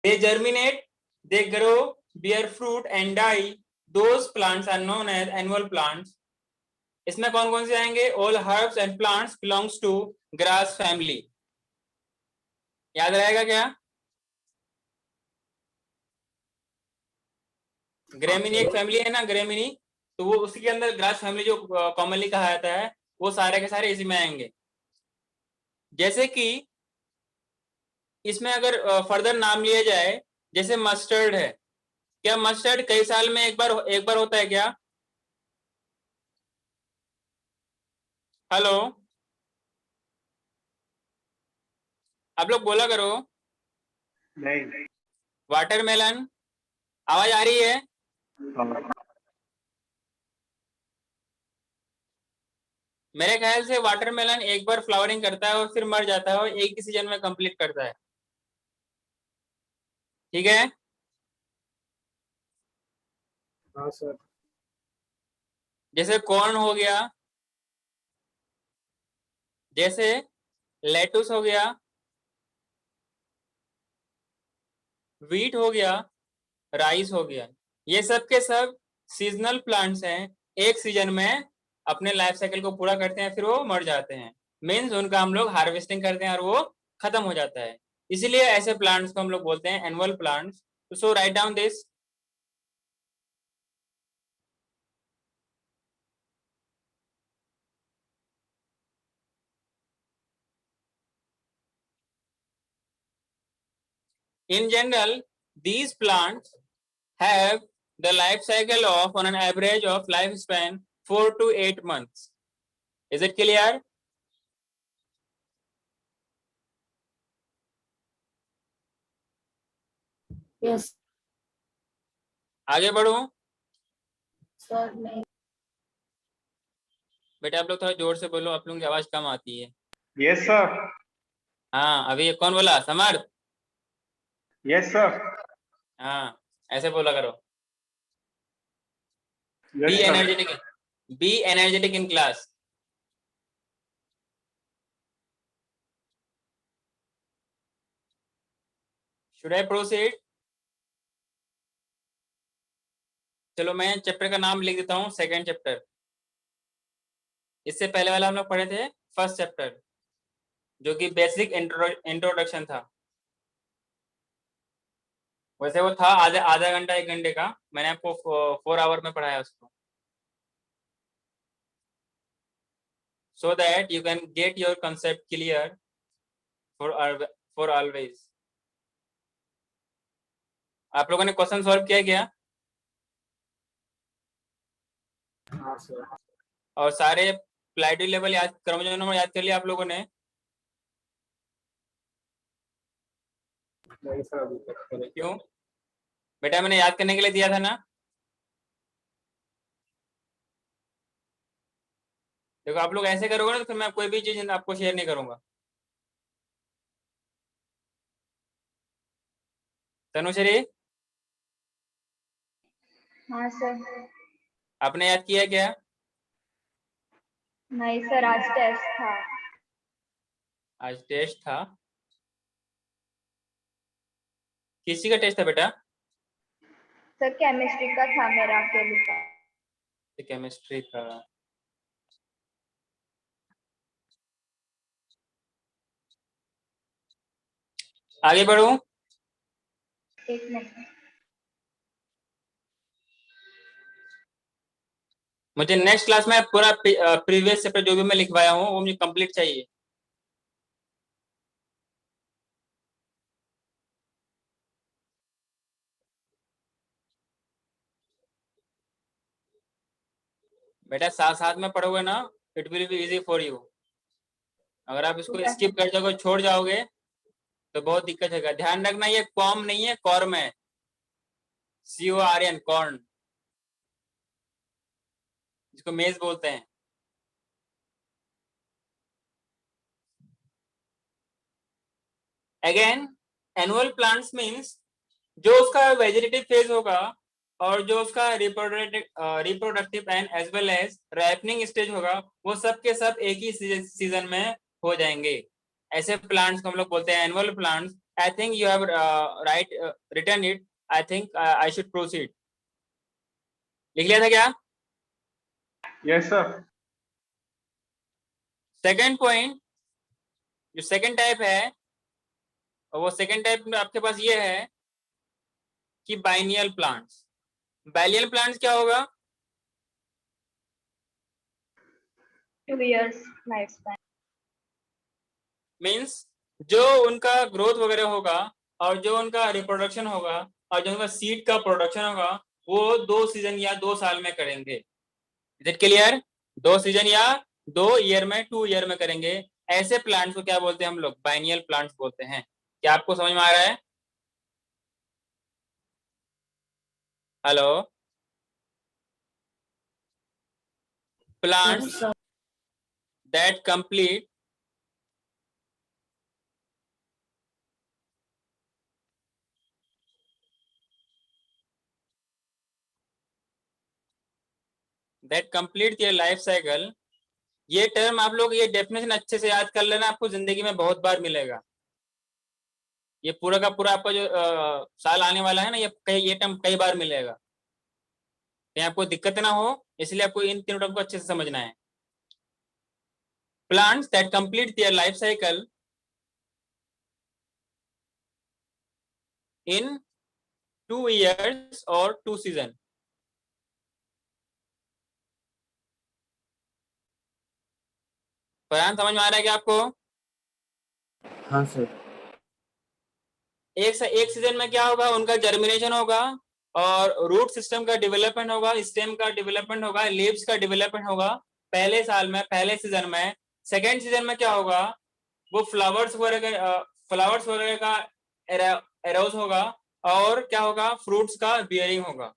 They germinate, they grow, bear fruit and die. Those plants are known as annual plants. इसमें कौन कौन से आएंगे? All herbs and plants belongs to grass family. याद रहेगा क्या? ग्रेमिनी एक फैमिली है ना, ग्रेमिनी, तो वो उसी के अंदर ग्रास फैमिली जो कॉमनली कहा जाता है, वो सारे के सारे इसी में आएंगे। जैसे कि इसमें अगर फर्दर नाम लिया जाए, जैसे मस्टर्ड है, क्या मस्टर्ड कई साल में एक बार होता है क्या? हेलो, आप लोग बोला करो। नहीं। वाटरमेलन, आवाज आ रही है? मेरे ख्याल से वाटरमेलन एक बार फ्लावरिंग करता है और फिर मर जाता है और एक ही सीजन में कंप्लीट करता है। ठीक है? हाँ सर। जैसे कॉर्न हो गया, जैसे लेटुस हो गया, व्हीट हो गया, राइस हो गया, ये सब के सब सीजनल प्लांट्स हैं। एक सीजन में अपने लाइफ साइकिल को पूरा करते हैं, फिर वो मर जाते हैं। मीन्स उनका हम लोग हार्वेस्टिंग करते हैं और वो खत्म हो जाता है। इसीलिए ऐसे प्लांट्स को हम लोग बोलते हैं annual plants. So write down this. In general, these plants have the life cycle of on an average of lifespan 4 to 8 months. Is it clear? Yes, आगे बढ़ूं? sir. नहीं। बेटा आप लोग थोड़ा जोर से बोलो, आप लोगों की आवाज कम आती है। Yes sir. हाँ, अभी कौन बोला? समर्थ? Yes sir. हाँ, ऐसे बोला करो। Yes Be sir. energetic. Be energetic in class. Should I proceed? चलो मैं चैप्टर का नाम लिख देता हूँ, सेकेंड चैप्टर। इससे पहले वाला हम लोग पढ़े थे फर्स्ट चैप्टर, जो कि बेसिक इंट्रोडक्शन था। वैसे वो था आधा घंटा 1 घंटे का, मैंने आपको 4 आवर में पढ़ाया उसको, so that you can get your concept clear for always. आप लोगों ने क्वेश्चन सॉल्व किया क्या? हाँ सर। और सारे प्लाइडी लेवल याद, क्रोमोसोम नंबर याद कर लिया आप लोगों ने? नहीं सर, अभी तक करें। क्यों बेटा? मैंने याद करने के लिए दिया था ना। देखो आप लोग ऐसे करोगे ना तो फिर मैं कोई भी चीज आपको शेयर नहीं करूंगा। तनुश्री, हाँ सर। आपने याद किया क्या? नहीं सर, आज टेस्ट था। आज टेस्ट था? किसी का टेस्ट था बेटा? सर केमिस्ट्री का था, मेरा अकेले का। केमिस्ट्री का। आगे बढ़ूं? एक मिनट। मुझे नेक्स्ट क्लास में पूरा प्रीवियस चैप्टर जो भी मैं लिखवाया हूँ वो मुझे कंप्लीट चाहिए। बेटा साथ साथ में पढ़ोगे ना, it will be easy for you. अगर आप इसको स्किप कर जाओगे, छोड़ जाओगे, तो बहुत दिक्कत होगा। ध्यान रखना, ये कॉम नहीं है, कॉर्म है। CORN, कॉर्न, जिसको मेज बोलते हैं। अगेन, एनुअल प्लांट्स मींस जो उसका वेजिटेटिव फेज होगा और जो उसका reproductive and as well as ripening stage होगा, वो सब के सब एक ही सीजन में हो जाएंगे। ऐसे प्लांट्स को हम लोग बोलते हैं annual plants. I think you have written it. I think I should proceed. लिख लिया था क्या? Yes, sir. सेकेंड पॉइंट, जो सेकेंड टाइप है, वो सेकेंड टाइप में आपके पास ये है कि बाइनियल प्लांट्स। बाइनियल प्लांट्स क्या होगा? 2 years lifespan. मीन्स जो उनका ग्रोथ वगैरह होगा और जो उनका रिप्रोडक्शन होगा और जो उनका सीड का प्रोडक्शन होगा वो 2 सीजन या 2 साल में करेंगे। Is it clear? 2 सीजन या 2 ईयर में, 2 ईयर में करेंगे। ऐसे प्लांट्स को क्या बोलते हैं हम लोग? बाइनियल प्लांट्स बोलते हैं। क्या आपको समझ में आ रहा है? Hello? Plants that complete their life cycle, ये टर्म आप लोग, ये डेफिनेशन अच्छे से याद कर लेना, आपको जिंदगी में बहुत बार मिलेगा। ये पूरा का पूरा आपका जो साल आने वाला है ना, ये टर्म कई बार मिलेगा। कहीं आपको दिक्कत ना हो, इसलिए आपको इन तीनों टर्म को अच्छे से समझना है। Plants that complete their life cycle in 2 years और 2 सीजन। फरहान, समझ में आ रहा है क्या आपको? हाँ सर। एक सीजन में क्या होगा? उनका जर्मिनेशन होगा और रूट सिस्टम का डेवलपमेंट होगा, स्टेम का डेवलपमेंट होगा, लीव्स का डेवलपमेंट होगा पहले साल में, पहले सीजन में। सेकेंड सीजन में क्या होगा? वो फ्लावर्स वगैरह का एरोज होगा और क्या होगा? फ्रूट्स का बियरिंग होगा।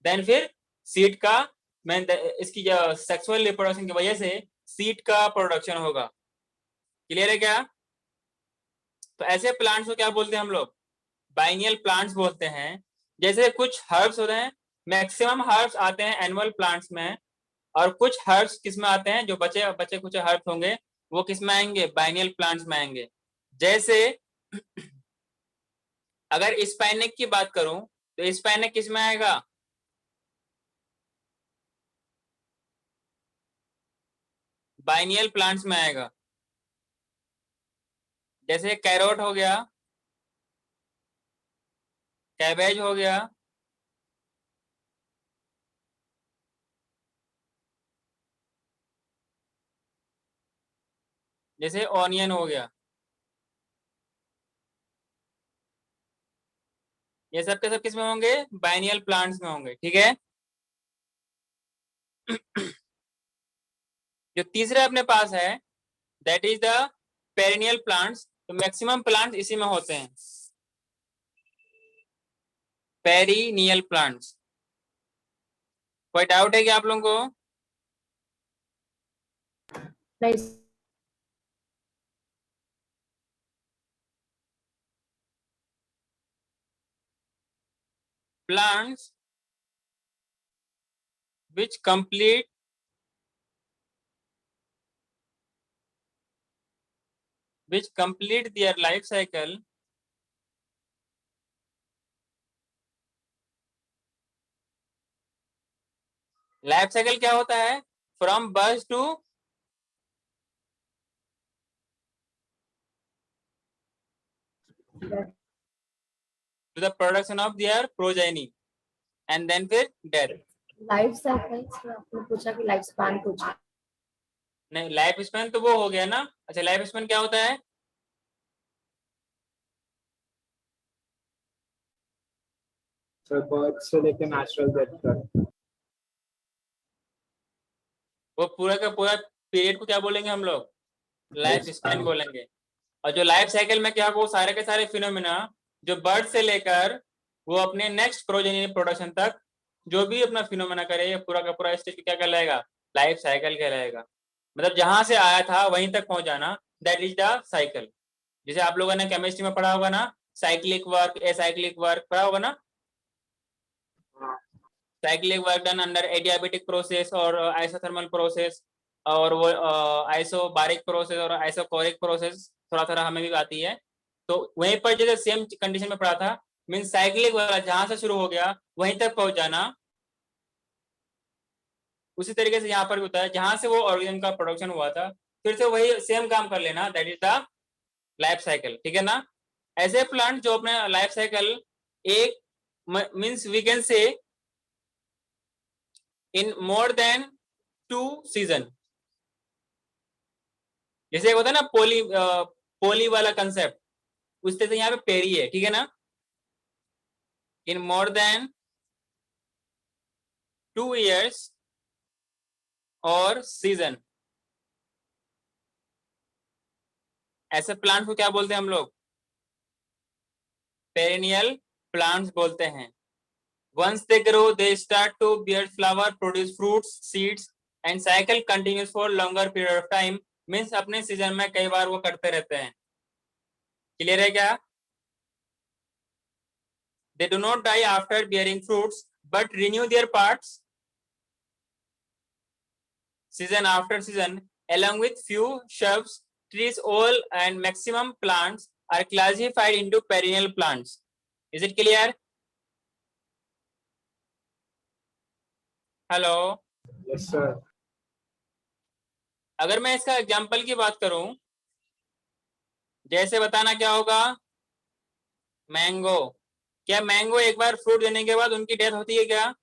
देन फिर सीड का, इसकी सेक्सुअल रिप्रोडक्शन की वजह से सीड का प्रोडक्शन होगा। क्लियर है क्या? तो ऐसे प्लांट्स को क्या बोलते हैं हम लोग? बाइनियल प्लांट्स बोलते हैं। जैसे कुछ हर्ब्स होते हैं, मैक्सिमम हर्ब्स आते हैं एनुअल प्लांट्स में, और कुछ हर्ब्स किस में आते हैं? जो बचे बचे कुछ हर्ब्स होंगे वो किस में आएंगे? बाइनियल प्लांट्स में आएंगे। जैसे अगर स्पाइनेक की बात करूं तो स्पाइनेक किस में आएगा? बाइनियल प्लांट्स में आएगा। जैसे कैरोट हो गया, कैबेज हो गया, जैसे ऑनियन हो गया, ये सब के सब किस में होंगे? बाइनियल प्लांट्स में होंगे। ठीक है। जो तीसरा अपने पास है that is the perennial plants. तो मैक्सिमम प्लांट्स इसी में होते हैं, पेरिनियल प्लांट्स। कोई डाउट है क्या आप लोगों को? नहीं। Plants which complete their life cycle क्या होता है? From birth to the production of their progeny and then फिर डेथ। लाइफ साइकिल आपने पूछा कि लाइफ स्पैन पूछा। नहीं, लाइफ स्पैन तो वो हो गया ना। अच्छा, लाइफ स्पैन क्या होता है? सर बर्थ से लेकर नेचुरल डेथ तक। वो पूरा का पूरा पीरियड को क्या बोलेंगे हम लोग? लाइफ स्पैन बोलेंगे। और जो लाइफ साइकिल में क्या होगा? वो सारे के सारे फिनोमिना जो बर्थ से लेकर वो अपने नेक्स्ट प्रोजेनी प्रोडक्शन तक जो भी अपना फिनोमिना करे, पूरा का पूरा स्टेज क्या कहलाएगा? लाइफ साइकिल कहलाएगा। मतलब जहां से आया था वहीं तक पहुंच जाना, दैट इज द साइकिल। जैसे आप लोगों ने केमिस्ट्री में पढ़ा होगा ना, साइक्लिक वर्क, एसाइक्लिक वर्क पढ़ा होगा ना। Cyclic work done under adiabatic process और आइसोथर्मल प्रोसेस, और वो आइसोबारिक प्रोसेस और आइसोकोरिक प्रोसेस थोड़ा थोड़ा हमें भी आती है। तो वहीं पर जैसे सेम कंडीशन में पड़ा था, मीन साइक्लिक वाला जहां से शुरू हो गया वहीं तक पहुंच जाना, उसी तरीके से यहाँ पर भी होता है, जहां से वो ऑर्गेनिज्म का प्रोडक्शन हुआ था फिर से वही सेम काम कर लेना, that is the life cycle. ठीक है ना? ऐसे प्लांट जो अपने लाइफ साइकिल एक means we can say in more than 2 season, जैसे होता है ना पोली वाला कंसेप्ट, उस तरह से यहाँ पे पेरी है। ठीक है ना? इन मोर देन 2 years और सीजन, ऐसे प्लांट को क्या बोलते हैं हम लोग? पेरेनियल प्लांट्स बोलते हैं। Once they grow, they start to bear flower, produce fruits, seeds, and cycle continues for longer period of time. Means अपने सीजन में कई बार वो करते रहते हैं। क्लियर है क्या? They do not die after bearing fruits, but renew their parts season after season, along with few shrubs, trees, all and maximum plants are classified into perennial plants. Is it clear? Hello. Yes, sir. अगर मैं इसका example की बात करूं, जैसे बताना क्या होगा? मैंगो। क्या मैंगो एक बार फ्रूट देने के बाद उनकी डेथ होती है क्या?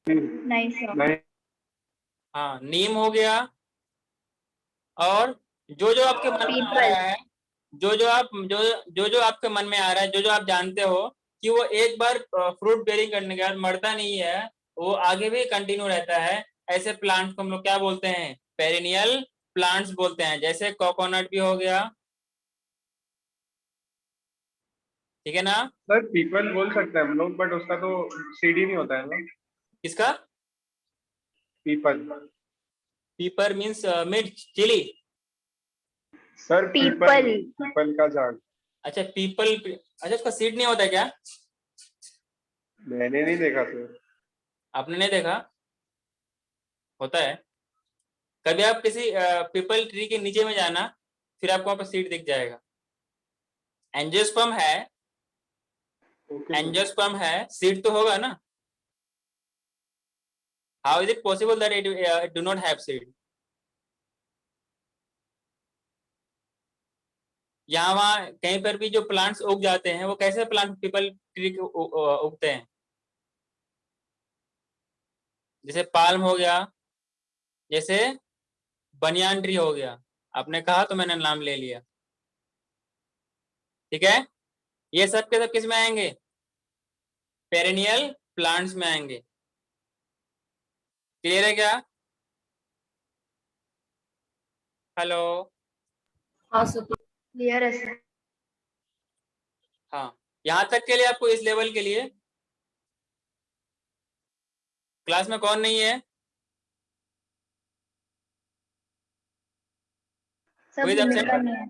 नहीं सर। नहीं। हाँ, नीम हो गया। और जो जो आपके मन में आ रहा है, जो आपके मन में आ रहा है, जो जो आप जानते हो कि वो एक बार फ्रूट बेयरिंग करने के बाद मरता नहीं है, वो आगे भी कंटिन्यू रहता है, ऐसे प्लांट्स को हम लोग क्या बोलते हैं? पेरिनियल प्लांट्स बोलते हैं। जैसे कोकोनट भी हो गया। ठीक है ना? सर पीपल बोल सकते हैं हम लोग, बट उसका तो सीडी नहीं होता है ना। किसका? पीपल। पीपर मीन्स मिर्च, चिली। Sir people. पीपल का झाड़। अच्छा पीपल। अच्छा उसका सीड नहीं होता क्या? मैंने नहीं देखा सर। आपने नहीं देखा? होता है। कभी आप किसी पीपल ट्री के नीचे में जाना, फिर आपको वहां पर सीड दिख जाएगा। एंजियोस्पर्म है, एंजियोस्पर्म है, सीड तो होगा ना? How is it possible that it do not have seed? यहाँ वहाँ कहीं पर भी जो प्लांट्स उग जाते हैं, वो कैसे प्लांट पीपल ट्री उगते हैं? जैसे पाल्म हो गया, जैसे बनियान ट्री हो गया। आपने कहा तो मैंने नाम ले लिया। ठीक है? ये सब के सब किस में आएंगे? पेरेनियल प्लांट्स में आएंगे। क्लियर है क्या? हेलो। हाँ सर। क्लियर है सर। हाँ, यहाँ तक के लिए आपको इस लेवल के लिए क्लास में कौन नहीं है? सब कोई absent? भूमिका नहीं है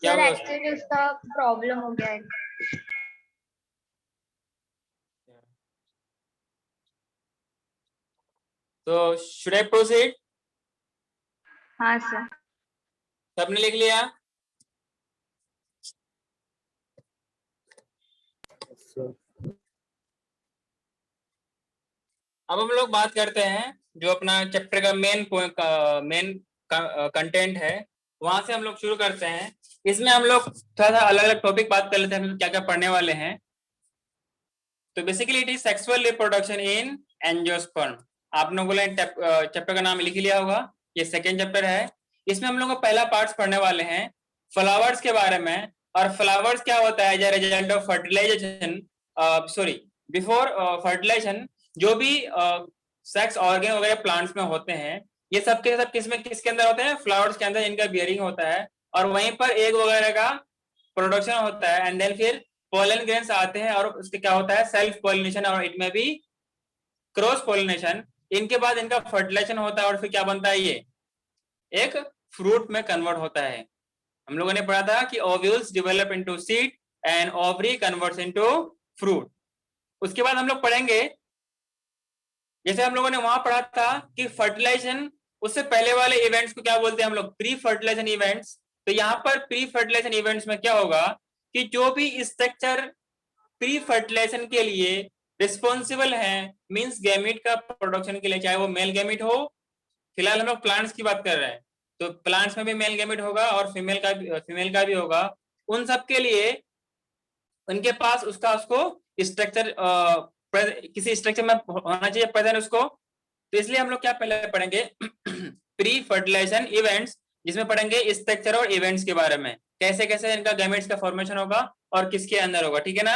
क्या सर। हुआ? एक्चुअली उसका प्रॉब्लम हो गया है। तो शुड आई प्रोसीड? हाँ सर। सबने लिख लिया? Yes, sir. अब हम लोग बात करते हैं जो अपना चैप्टर का मेन कंटेंट है, वहां से हम लोग शुरू करते हैं। इसमें हम लोग थोड़ा सा अलग अलग टॉपिक बात कर लेते हैं, हम लोग क्या क्या पढ़ने वाले हैं। तो basically it is sexual reproduction in angiosperm. आप लोगों ने चैप्टर का नाम लिख लिया होगा, ये सेकेंड चैप्टर है। इसमें हम लोग को पहला पार्ट पढ़ने वाले हैं फ्लावर्स के बारे में। और फ्लावर्स क्या होता है? As a result of fertilisation, sorry before fertilisation, जो भी सेक्स ऑर्गन वगैरह प्लांट्स में होते हैं, ये सब के सब किसके अंदर होते हैं? फ्लावर्स के अंदर इनका बियरिंग होता है, और वहीं पर एग वगैरह का प्रोडक्शन होता है, एंड देन फिर पोलन ग्रेन्स आते हैं, और उसके क्या होता है? सेल्फ पोलिनेशन, और इट में भी क्रॉस पोलिनेशन। इनके बाद इनका फर्टिलाइजेशन होता है, और फिर क्या बनता है? ये एक फ्रूट में कन्वर्ट होता है। हम लोगों ने पढ़ा था कि ovules develop into seed and ovary converts into fruit. उसके बाद हम लोग पढ़ेंगे, जैसे हम लोगों ने वहां पढ़ा था कि फर्टिलाइजेशन उससे पहले वाले इवेंट्स को क्या बोलते हैं हम लोग? Pre fertilisation events. तो यहाँ पर प्री फर्टिलाइजेशन इवेंट्स में क्या होगा कि जो भी स्ट्रक्चर प्री फर्टिलाइजेशन के लिए रिस्पॉन्सिबल है, मींस गैमेट का प्रोडक्शन के लिए, चाहे वो मेल गैमेट हो, फिलहाल हम लोग प्लांट्स की बात कर रहे हैं, तो प्लांट्स में भी मेल गैमेट होगा और फीमेल का भी होगा। उन सब के लिए उनके पास उसको स्ट्रक्चर किसी स्ट्रक्चर में होना चाहिए प्रेजेंट उसको। तो इसलिए हम लोग क्या पहले पढ़ेंगे प्री फर्टिलाइजेशन इवेंट्स, जिसमें पढ़ेंगे स्ट्रक्चर और इवेंट्स के बारे में, कैसे कैसे इनका गैमेट्स का फॉर्मेशन होगा और किसके अंदर होगा, ठीक है ना।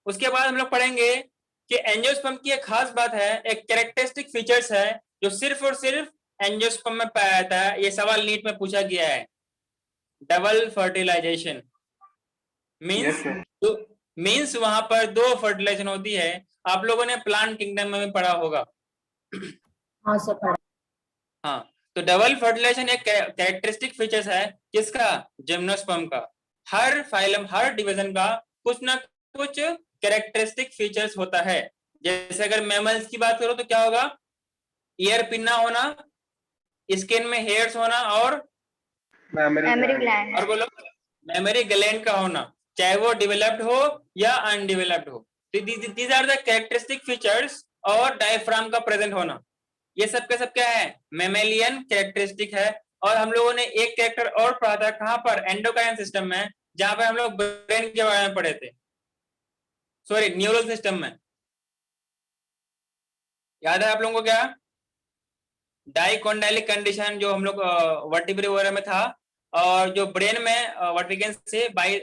उसके बाद हम लोग पढ़ेंगे कि एंजियोस्पर्म की एक खास बात है, एक कैरेक्टरिस्टिक फीचर्स है जो सिर्फ और सिर्फ एंजियोस्पर्म में पाया जाता है। ये सवाल नीट में पूछा गया है, double fertilisation Yes, sir. Means वहां पर दो फर्टिलाइजेशन होती है। आप लोगों ने प्लांट किंगडम में भी पढ़ा होगा। हाँ सर पढ़ा। हाँ, तो डबल फर्टिलाइजेशन एक कैरेक्टरिस्टिक फीचर्स है किसका? जिम्नोस्पर्म का। हर फाइलम, हर डिवीजन का कुछ ना कुछ कैरेक्टरिस्टिक फीचर्स होता है। जैसे अगर मैमल्स की बात करो तो क्या होगा? ईयर पिन्ना होना, स्किन में हेयर्स होना, और मेमोरी ग्लैंड। और बोलो मेमोरी ग्लैंड का होना, चाहे वो डेवलप्ड हो या अनडेवलप्ड हो। These are the characteristic features. और डायफ्राम का प्रेजेंट होना, ये सब के सब क्या है? मेमेलियन कैरेक्टरिस्टिक है। और हम लोगों ने एक कैरेक्टर और पढ़ा था, कहां पर? एंडोक्राइन सिस्टम में, जहां पर हम लोग ब्रेन के बारे में पढ़े थे, सॉरी न्यूरल सिस्टम में। याद है आप लोगों को क्या? डाइकोंडाइलिक कंडीशन जो हम लोग वर्टिब्रे वगैरह में था, और जो ब्रेन में what we can say by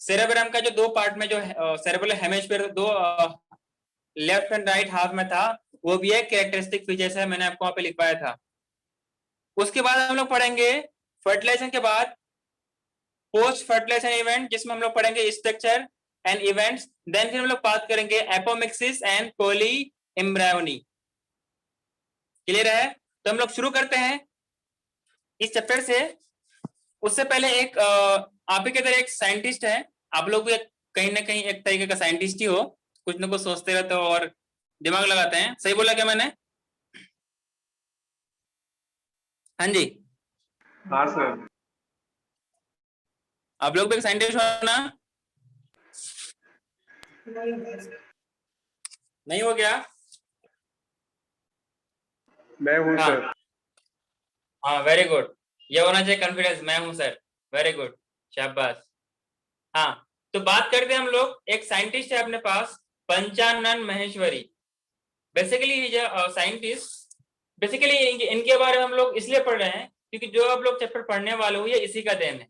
cerebrum का जो दो पार्ट में, जो सेरेब्रल हेमिस्फीयर दो लेफ्ट एंड राइट हाफ में था, वो भी एक कैरेक्टरिस्टिक फीचर्स है, मैंने आपको वहां पे लिखवाया था। उसके बाद हम लोग पढ़ेंगे फर्टिलाइजेशन के बाद पोस्ट फर्टिलाइजेशन इवेंट, जिसमें हम लोग पढ़ेंगे स्ट्रक्चर एंड इवेंट्स। देन फिर हम लोग बात करेंगे एपोमिक्सिस एंड पॉली एम्ब्रायोनी। क्लियर है? तो हम लोग शुरू करते हैं इस चैप्टर से। उससे पहले एक आप ही के तरह एक साइंटिस्ट है, आप लोग भी कहीं ना कहीं एक तरीके का साइंटिस्ट ही हो, कुछ ना कुछ सोचते रहते हो और दिमाग लगाते हैं। सही बोला क्या मैंने? हाँ जी, हाँ सर। आप लोग भी एक साइंटिस्ट हो ना? नहीं हो गया? मैं हूँ हाँ सर। हाँ, वेरी गुड। ये होना चाहिए कॉन्फिडेंस, मैं हूँ सर। वेरी गुड, शाबाश। हाँ, तो बात करते हैं हम लोग, एक साइंटिस्ट है अपने पास, Panchanan Maheshwari. Basically scientist, basically इनके बारे में हम लोग इसलिए पढ़ रहे हैं क्योंकि जो आप लोग चैप्टर पढ़ने वाले हो ये इसी का देन है।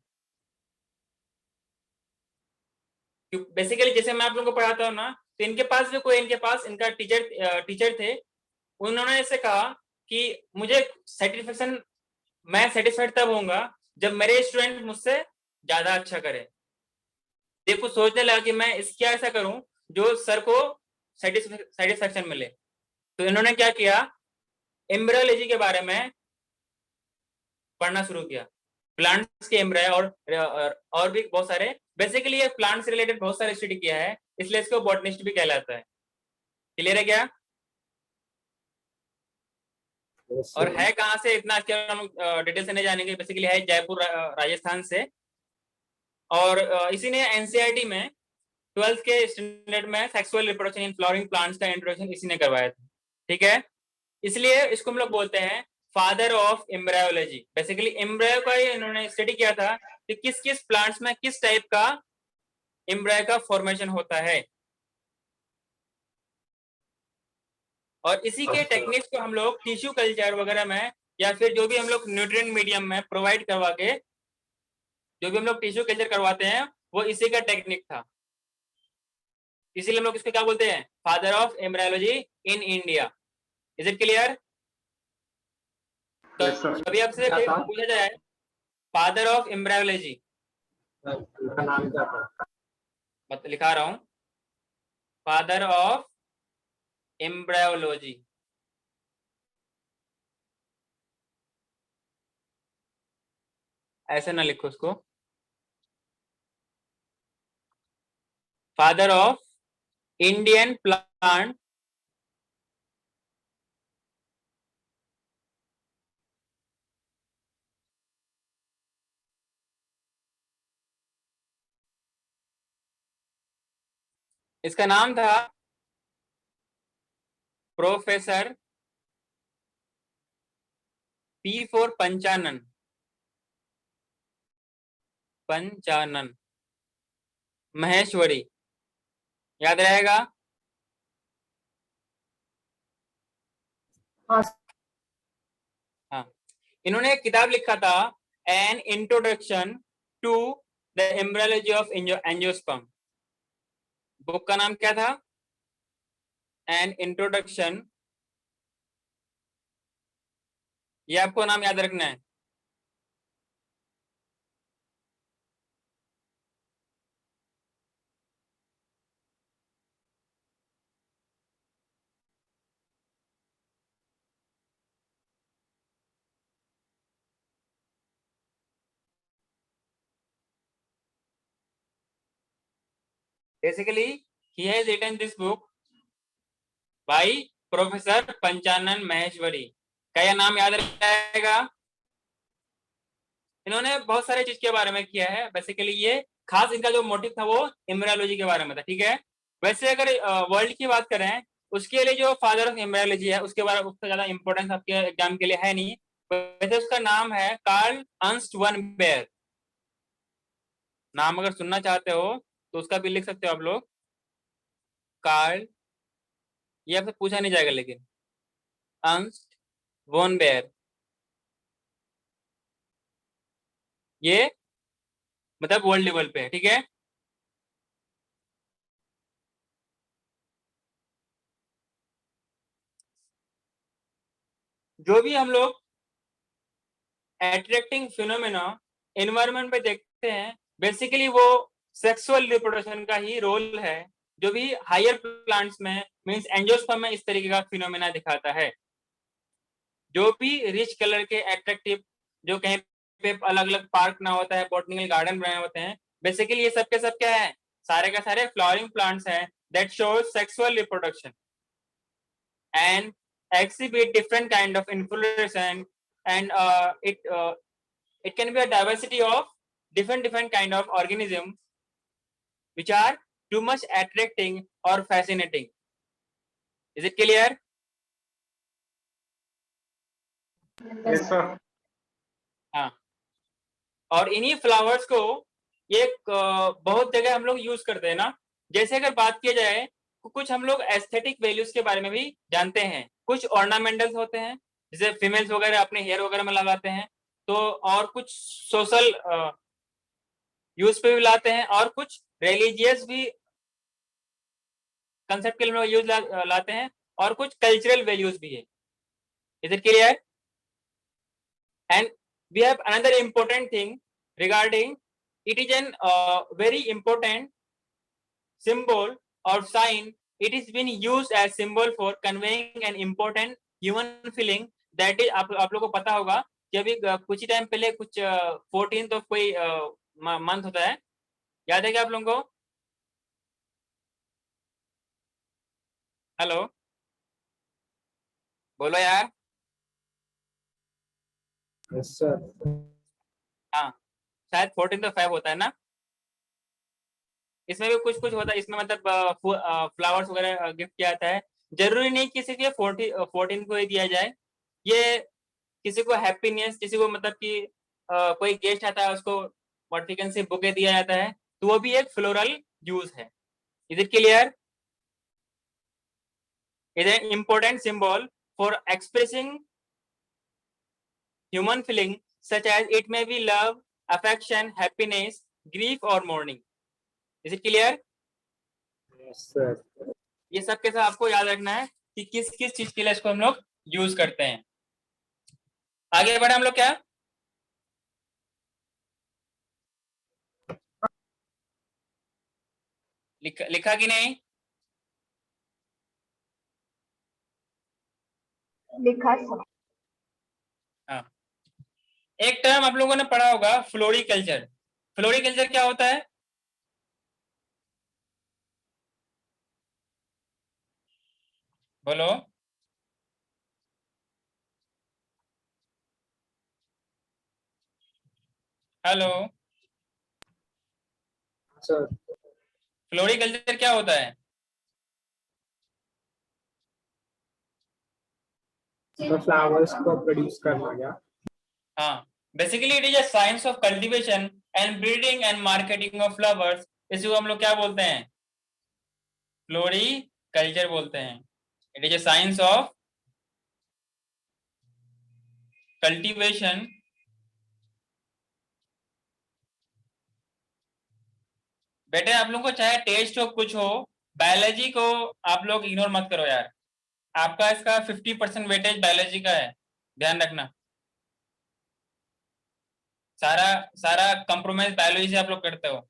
बेसिकली जैसे मैं आप लोगों को पढ़ाता हूँ ना, तो इनके पास भी कोई, इनका टीचर थे, उन्होंने ऐसे कहा कि मुझे सेटिस्फेक्शन, मैं सेटिस्फाइड तब होऊंगा जब मेरे स्टूडेंट मुझसे ज्यादा अच्छा करे। देखो सोचने लगा कि मैं इस क्या ऐसा करूं जो सर को सेटिस्फेक्शन मिले। तो इन्होंने क्या किया, एम्ब्रियोलॉजी के बारे में पढ़ना शुरू किया, प्लांट्स के एम्ब्रियो और भी बहुत सारे। बेसिकली ये प्लांट से रिलेटेड बहुत सारे स्टडी किया है, इसलिए इसको बॉटनिस्ट भी कहलाता है। क्लियर है क्या? Yes, और sir. है कहाँ से, इतना डिटेल से नहीं जानेंगे। बेसिकली है जयपुर राजस्थान से। और इसी ने एनसीईआरटी में 12th के स्टैंडर्ड में sexual reproduction in flowering plants का इंट्रोडक्शन इसी ने करवाया था। ठीक है, इसलिए इसको हम लोग बोलते हैं father of embryology. Basically embryo का ही इन्होंने स्टडी किया था कि किस किस प्लांट्स में किस टाइप का एम्ब्रायो का फॉर्मेशन होता है, और इसी के टेक्निक्स को हम लोग टिश्यू कल्चर वगैरह में, या फिर जो भी हम लोग न्यूट्रिएंट मीडियम में प्रोवाइड करवा के जो भी हम लोग टिश्यू कल्चर करवाते हैं, वो इसी का टेक्निक था। इसीलिए हम लोग इसको क्या बोलते हैं? Father of embryology in India. Is it clear? तो Yes, sir. कभी आपसे क्या था? पूछा जाए फादर ऑफ एम्ब्रायोलॉजी, उनका नाम क्या था? लिखा रहा हूं, फादर ऑफ एम्ब्रायोलॉजी। ऐसे ना लिखो उसको, फादर ऑफ इंडियन प्लांट इसका नाम था professor P for Panchanan, Panchanan Maheshwari, याद रहेगा? हाँ हाँ, इन्होंने एक किताब लिखा था an introduction to the embryology of angiosperm. Book का नाम क्या था? एन इंट्रोडक्शन, ये आपको नाम याद रखना है। Basically he has written this book by professor Panchanan Maheshwari. क्या यह नाम याद रहेगा? इन्होंने बहुत सारे चीज के बारे में किया है। बेसिकली ये खास इनका जो मोटिव था वो एम्ब्रियोलॉजी के बारे में था, ठीक है। वैसे अगर वर्ल्ड की बात करें, उसके लिए जो फादर ऑफ एम्ब्रियोलॉजी है उसके बारे में उसका ज्यादा इंपॉर्टेंस आपके एग्जाम के लिए है नहीं। वैसे उसका नाम है कार्ल अर्न्स्ट वन बेयर। नाम अगर सुनना चाहते हो तो उसका भी लिख सकते हो आप लोग, कार्ल, ये आपसे पूछा नहीं जाएगा लेकिन, अर्न्स्ट वन बेयर, ये मतलब वर्ल्ड लेवल पे है, ठीक है। जो भी हम लोग अट्रैक्टिंग फिनोमेना एनवायरनमेंट पे देखते हैं, बेसिकली वो सेक्सुअल रिप्रोडक्शन का ही रोल है, जो भी हायर प्लांट्स में मींस एंजियोस्पर्म में इस तरीके का फिनोमेना दिखाता है। जो भी रिच कलर के अट्रैक्टिव, जो कहीं पे अलग अलग पार्क ना होता है, बॉटनिकल गार्डन बनाए होते हैं, बेसिकली ये सब के सब क्या है, सारे का सारे फ्लावरिंग प्लांट्स हैं that shows sexual reproduction and exhibit different kind of inflorescence, and it can be a diversity of different kind of organism which are too much attracting or fascinating. Is it clear? Yes sir. हाँ, और इन्हीं flowers को ये बहुत जगह हम लोग use करते हैं ना। जैसे अगर बात की जाए तो कुछ हम लोग एस्थेटिक वैल्यूज के बारे में भी जानते हैं। कुछ ऑर्नामेंटल्स होते हैं, जैसे फीमेल्स वगैरह अपने हेयर वगैरह में लगाते हैं, तो और कुछ सोशल यूज पे भी लाते हैं, और कुछ रिलीजियस भी कंसेप्ट के लिए यूज लाते हैं, और कुछ कल्चरल वैल्यूज भी है। Is it clear? And we have another important thing regarding it is an very important symbol or sign. It is been used as symbol for conveying an important human feeling that is, आप लोगों को पता होगा कि अभी कुछ ही time पहले कुछ 14th ऑफ कोई मंथ होता है, याद है क्या आप लोगों को? हेलो, बोलो यार। Yes, sir. हाँ, शायद 14th ऑफ फेब होता है ना। इसमें भी कुछ कुछ होता है, इसमें मतलब फ्लावर्स वगैरह गिफ्ट किया जाता है। जरूरी नहीं किसी के 14 को ही दिया जाए, ये किसी को हैप्पीनेस, किसी को मतलब कि कोई गेस्ट आता है उसको व्हाट से बुके दिया जाता है, तो वो भी एक फ्लोरल यूज है। Is it clear? Is an important symbol for expressing human feeling such as it may be love, affection, happiness, grief और mourning. Is it clear? Yes, sir. ये सब के सब आपको याद रखना है कि किस किस चीज के लिए इसको हम लोग यूज करते हैं। आगे बढ़े हम लोग क्या? लिखा कि नहीं? लिखा सर। हाँ, एक टर्म आप लोगों ने पढ़ा होगा, फ्लोरिकल्चर। फ्लोरिकल्चर क्या होता है? बोलो। Hello, Sir. फ्लोरिकल्चर क्या होता है? तो फ्लावर्स को प्रोड्यूस करना क्या? हाँ, basically it is a science of cultivation and breeding and marketing of flowers. इसको हम लोग क्या बोलते हैं? फ्लोरिकल्चर बोलते हैं। It is a science of cultivation बेटे आप लोगों को चाहे टेस्ट हो कुछ हो, बायोलॉजी को आप लोग इग्नोर मत करो यार। आपका इसका 50% वेटेज बायोलॉजी का है, ध्यान रखना। सारा सारा कंप्रोमाइज बायोलॉजी से आप लोग करते हो।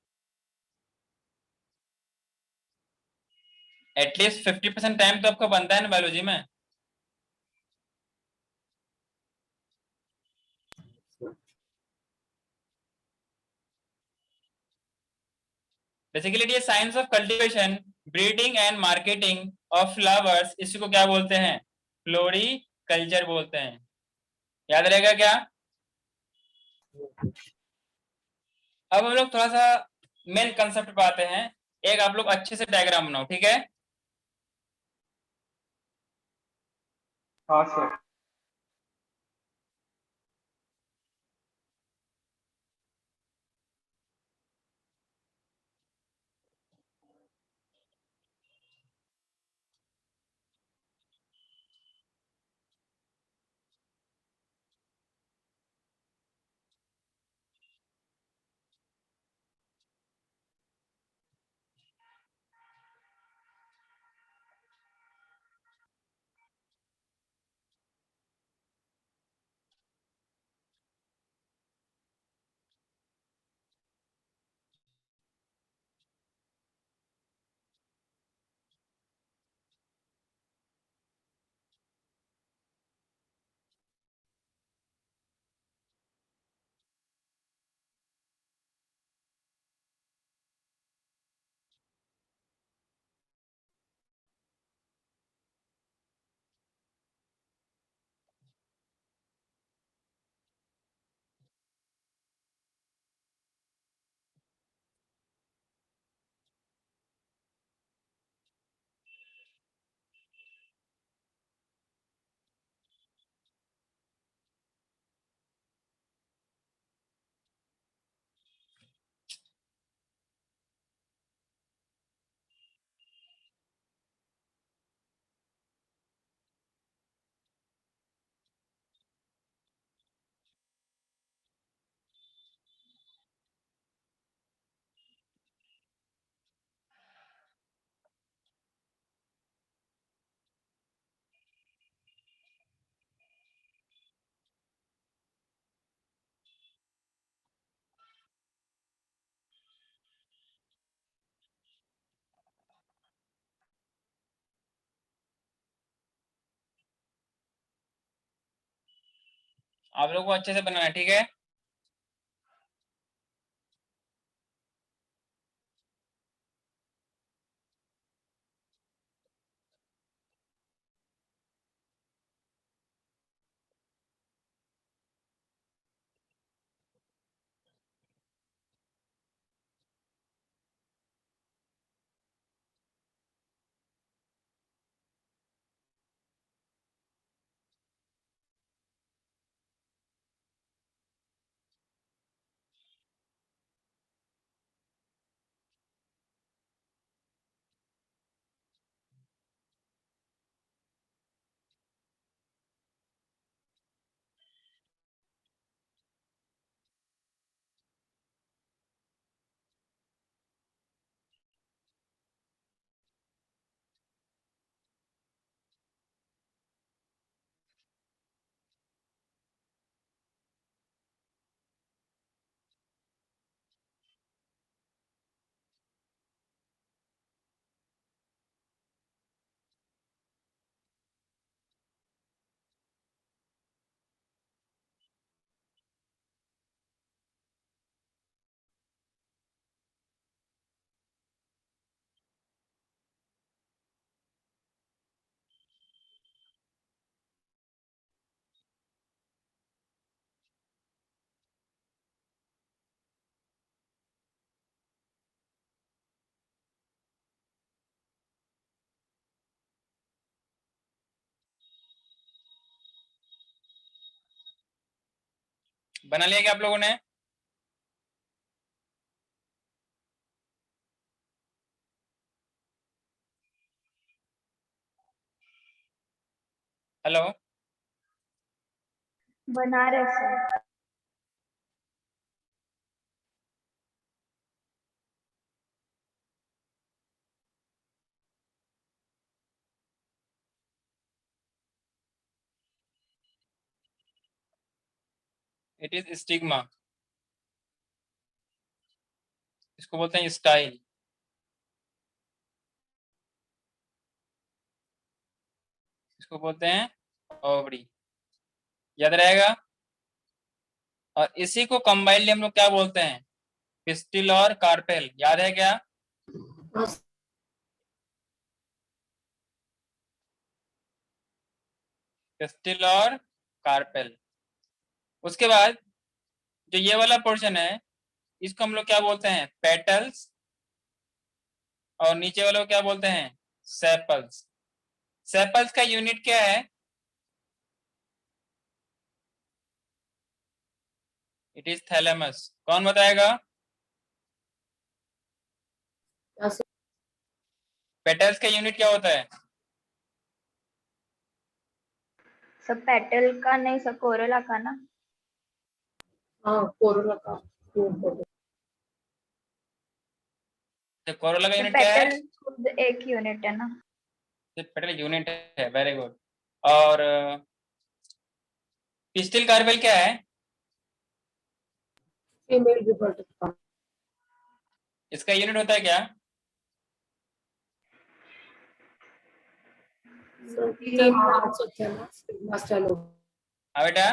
एटलीस्ट 50% टाइम तो आपका बनता है ना बायोलॉजी में। बेसिकली ये science of cultivation, breeding and marketing of flowers, इसी को क्या बोलते हैं? फ्लोरिकल्चर बोलते हैं। याद रहेगा क्या? अब हम लोग थोड़ा सा मेन कंसेप्ट पे आते हैं। एक आप लोग अच्छे से डायग्राम बनाओ, ठीक है? हाँ सर। आप लोगों को अच्छे से बनाना है, ठीक है? बना लिया क्या आप लोगों ने? हेलो, बना रहे सर। इट इज स्टिग्मा, इसको बोलते हैं स्टाइल। इसको बोलते हैं ओवरी, याद रहेगा। और इसी को कंबाइनली हम लोग क्या बोलते हैं? पिस्टिल और कार्पेल, याद है क्या? पिस्टिल और कार्पेल। उसके बाद जो ये वाला पोर्शन है, इसको हम लोग क्या बोलते हैं? पेटल्स। और नीचे वाले को क्या बोलते हैं? सेपल्स। सेपल्स का यूनिट क्या है? It is thalamus. कौन बताएगा? पेटल्स का यूनिट क्या होता है? सब पेटल का नहीं, सब कोरोला का ना। हाँ, कोरोना का तो कोरोला का तो यूनिट क्या है? पेटल खुद एक यूनिट है ना। पेटल यूनिट है, वेरी गुड। और पिस्टिल कार्पेल क्या है? Female reproductive part. इसका यूनिट होता है क्या? तीन पार्ट्स होते हैं ना, स्टिग्मा स्टाइल। हाँ बेटा।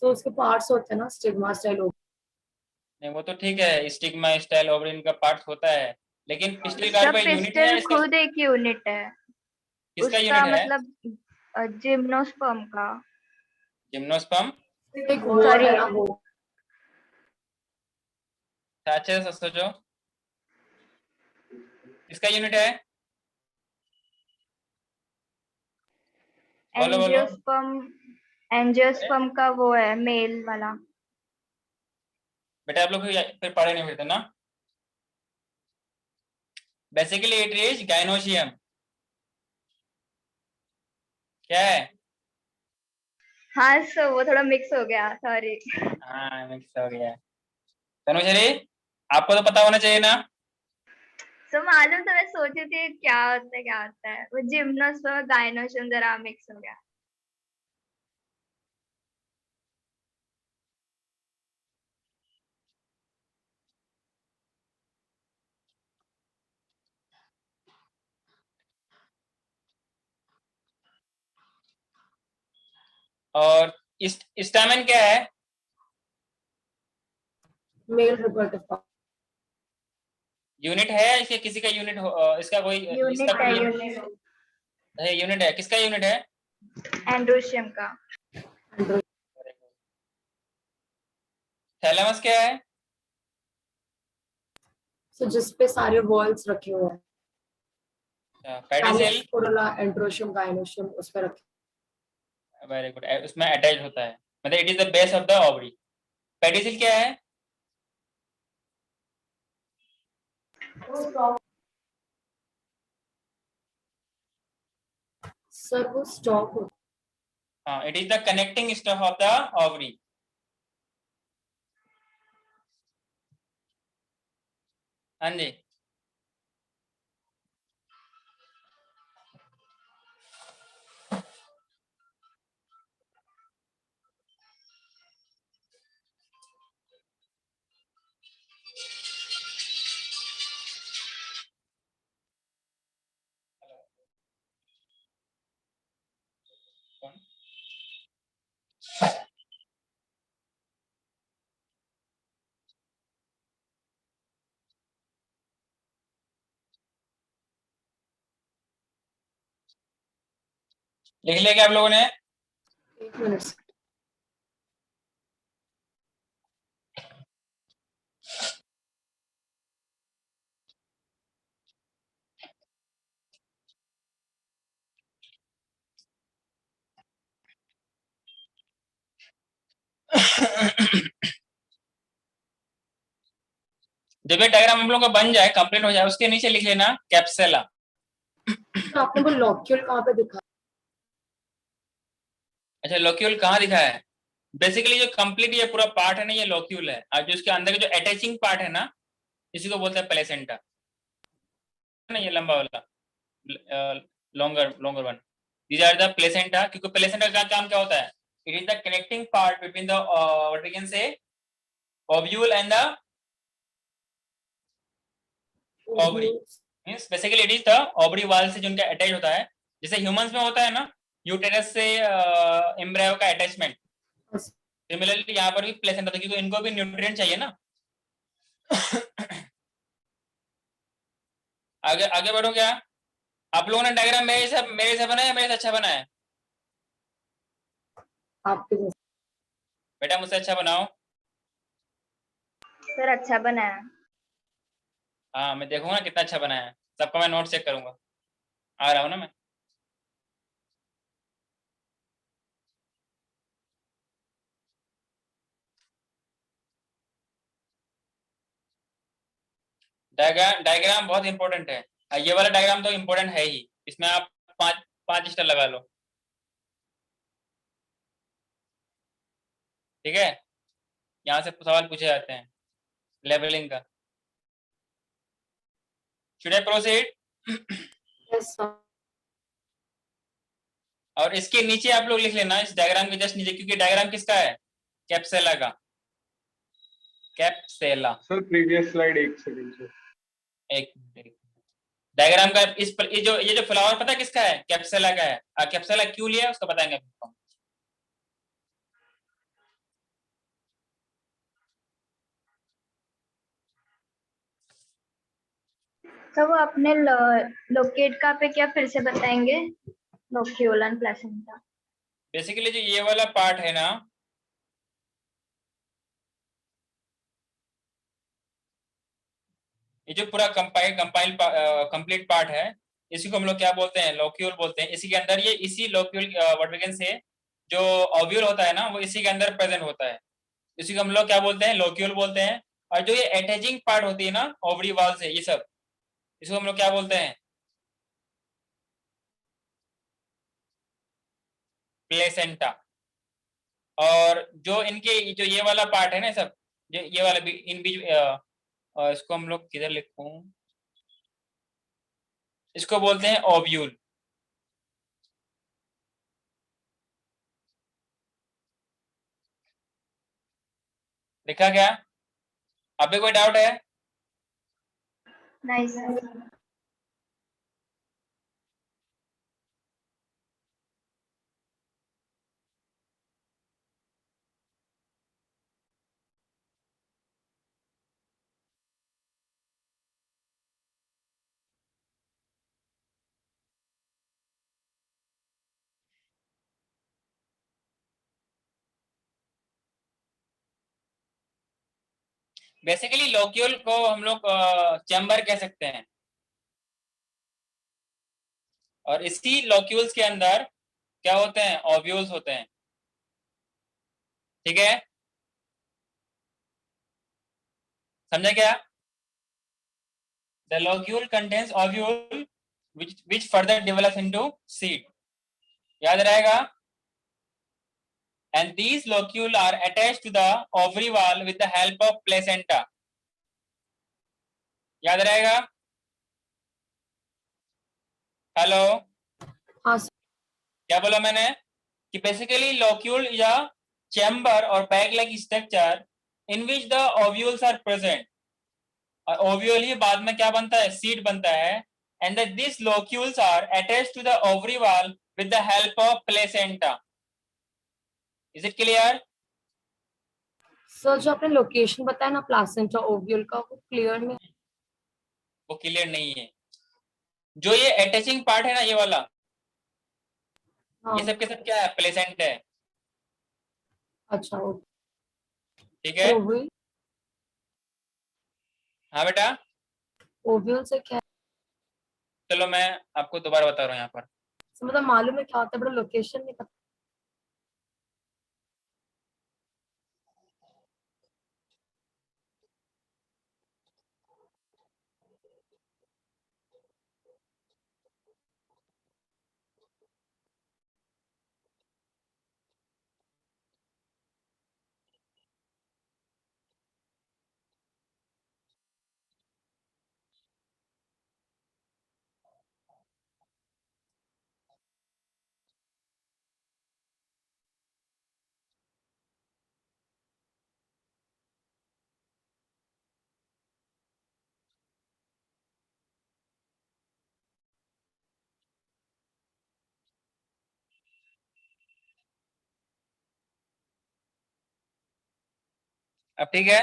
सो उसके पार्ट्स होते हैं ना, स्टिग्मा स्टाइल। नहीं वो तो ठीक है, स्टिग्मा स्टाइल ओवरिन का पार्ट होता है, लेकिन पिस्टिल सब कार्पेल यूनिट है पिस्टल इसका? खुद एक यूनिट है। किसका उसका यूनिट है? मतलब जिम्नोस्पर्म का। जिम्नोस्पर्म। एक वो सॉरी, है ना वो। अच्छे से सोचो, किसका यूनिट है? बोलो बोलो। एंजियोस्पर्म। एंजियोस्पर्म का वो है मेल वाला। बेटा आप लोग फिर पढ़े नहीं हुए थे ना। Basically it is gynoecium. क्या है? हाँ सो वो थोड़ा मिक्स हो गया, सॉरी। हाँ मिक्स हो गया। तनुश्री, आपको तो पता होना चाहिए ना। सो मालूम, तो मैं सोची थी क्या होता है वो जिम्नोस्पर्म गायनोशियम, जरा मिक्स हो गया। और स्टामेन क्या है? Male reproductive part. यूनिट है इसके, किसी का यूनिट इसका कोई, इसका यूनिट है, कोई यूनिट यूनिट है, किसका यूनिट है? एंड्रोशियम का। थैलेमस क्या है? सो जिसपे सारे वॉल्स रखे हुए हैं, pedicel. Calyx, Corolla, androecium, gynoecium उस पर रखे। वेरी गुड, उसमें अटैच होता है, मतलब it is the base of the ovary. Pedicel क्या है? सर वो स्टॉक होता हाँ, it is the connecting stuff of the ovary. हाँ जी। कौन? लिख लिया क्या आप लोगों ने? है। एक मिनट। जब ये डायग्राम हम लोग का बन जाए, कंप्लीट हो जाए, उसके नीचे लिख लेना कैप्सेला। तो आपने वो लॉक्यूल कहाँ पे दिखा? अच्छा, लोक्यूल कहाँ दिखा है? बेसिकली जो कंप्लीट ये पूरा पार्ट है ना, ये लोक्यूल है, और जो इसके अंदर का जो अटैचिंग पार्ट है ना, इसी को बोलते हैं प्लेसेंटा ना, ये लंबा वाला, longer one. These are the placenta. क्योंकि प्लेसेंटा का काम क्या होता है? It is the connecting part between the what we can say ovule and the ovary. Means basically it is the ovary wall से जो उनका अटैच होता है, जैसे ह्यूमंस में होता है ना यूटेरस से एम्ब्रायो का अटैचमेंट, सिमिलरली यहाँ पर भी प्लेसेंटा था, क्योंकि इनको भी न्यूट्रिएंट चाहिए ना। आगे आगे बढ़ो क्या? आप लोगों ने डायग्राम मेरे से बनाया, मेरे से अच्छा बनाया? आपके जैसे। बेटा मुझसे अच्छा बनाओ। सर अच्छा बनाया। हाँ, मैं देखूंगा कितना अच्छा बनाया है, सबका मैं नोट चेक करूंगा। आ रहा हूँ ना मैं। डायग्राम बहुत इंपॉर्टेंट है। ये वाला डायग्राम तो इंपॉर्टेंट है ही, इसमें आप पांच स्टार लगा लो, ठीक है? यहाँ से सवाल पूछे जाते हैं लेवलिंग का। Should I proceed? Yes, sir. और इसके नीचे आप लोग लिख लेना, इस डायग्राम के जस्ट नीचे, क्योंकि डायग्राम किसका है? कैप्सेला का। कैप्सेला। सर प्रीवियस स्लाइड एक सेकंड सर। एक डायग्राम का इस पर, ये जो फ्लावर पता है किसका है? कैप्सेला का है। कैप्सेला क्यों लिया उसका बताएंगे आपको। तो वो अपने लोकेट का पे क्या फिर से बताएंगे? लोक्यूलन प्लेसेंटा। बेसिकली जो ये वाला पार्ट है ना, ये जो पूरा कंप्लीट पार्ट है, इसी को हम लोग क्या बोलते हैं? लोक्यूल बोलते हैं। इसी के अंदर ये इसी लोक्यूल व्हाट वी कैन से जो ओव्यूल होता है ना, वो इसी के अंदर प्रेजेंट होता है। इसी को हम लोग क्या बोलते हैं? लोक्यूल बोलते हैं। और जो ये अटैचिंग पार्ट होती है ना ओवरी वॉल से, ये सब, इसको हम लोग क्या बोलते हैं? प्लेसेंटा। और जो इनके जो ये वाला पार्ट है ना सब, ये वाला भी इन बीच, इसको हम लोग किधर लिखूं? इसको बोलते हैं ओव्यूल। लिखा क्या? अभी कोई डाउट है? नहीं सर। बेसिकली लोक्यूल को हम लोग चैम्बर कह सकते हैं, और इसी लोक्यूल्स के अंदर क्या होते हैं? ओव्यूल्स होते हैं, ठीक है? समझा क्या? The locule contains ovule which further develops into seed. याद रहेगा? And these locule are attached to the ovary wall with the help of placenta. याद रहेगा? हेलो, हाँ क्या बोला मैंने? कि बेसिकली लोक्यूल या चैम्बर और bag like structure in which the ovules are present, और ओव्यूल ही बाद में क्या बनता है? सीड बनता है। And this locules are attached to the ovary wall with the help of placenta. Is it clear? Sir, जो आपने लोकेशन बताया ना प्लासेंटा ओव्यूल का, वो क्लियर नहीं। वो क्लियर नहीं है। जो ये अटैचिंग पार्ट है ना, ये वाला, हाँ, ये सब के सब क्या है? प्लेसेंट है, अच्छा। ठीक है? ओव्यूल, हाँ बेटा, ओव्यूल से क्या? चलो मैं आपको दोबारा बता रहा हूँ यहाँ पर। मतलब मालूम है क्या होता है, बड़ा लोकेशन नहीं पता। अब ठीक है,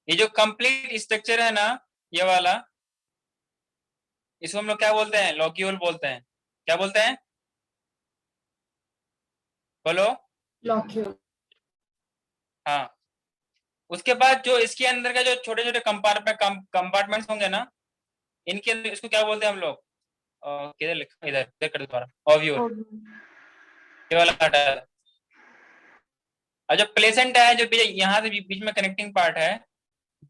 ये जो कंप्लीट स्ट्रक्चर है ना, ये वाला, इसको हम लोग क्या बोलते हैं? लॉक्यूल बोलते हैं। क्या बोलते हैं? बोलो। लॉक्यूल। हाँ, उसके बाद जो इसके अंदर का जो छोटे छोटे कंपार्टमेंट्स होंगे ना, इनके अंदर इसको क्या बोलते हैं हम लोग? किधर लिखा? इधर इधर कर दो दोबारा, ओव्यूल। ये वाला हटा दो। और जो प्लेसेंटा है, जो यहाँ से बीच में कनेक्टिंग पार्ट है,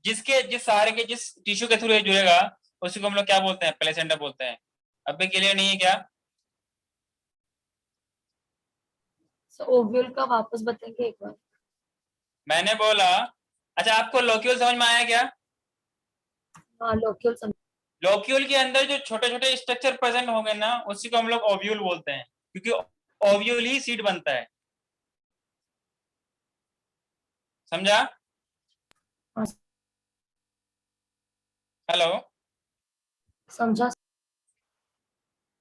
जिस सहारे के जिस टिश्यू के थ्रू ये जुड़ेगा, उसी को हम लोग क्या बोलते हैं? प्लेसेंटा बोलते हैं। अब भी क्लियर नहीं है क्या? सो ओव्यूल का वापस बताएंगे एक बार? मैंने बोला, अच्छा आपको लोक्यूल समझ में आया क्या? हाँ, लॉक्यूल समझ। लोक्यूल के अंदर जो छोटे छोटे स्ट्रक्चर प्रेजेंट होंगे ना, उसी को हम लोग ओव्यूल बोलते हैं, क्योंकि ओव्यूल ही सीड बनता है। समझा? हाँ, हेलो? समझा।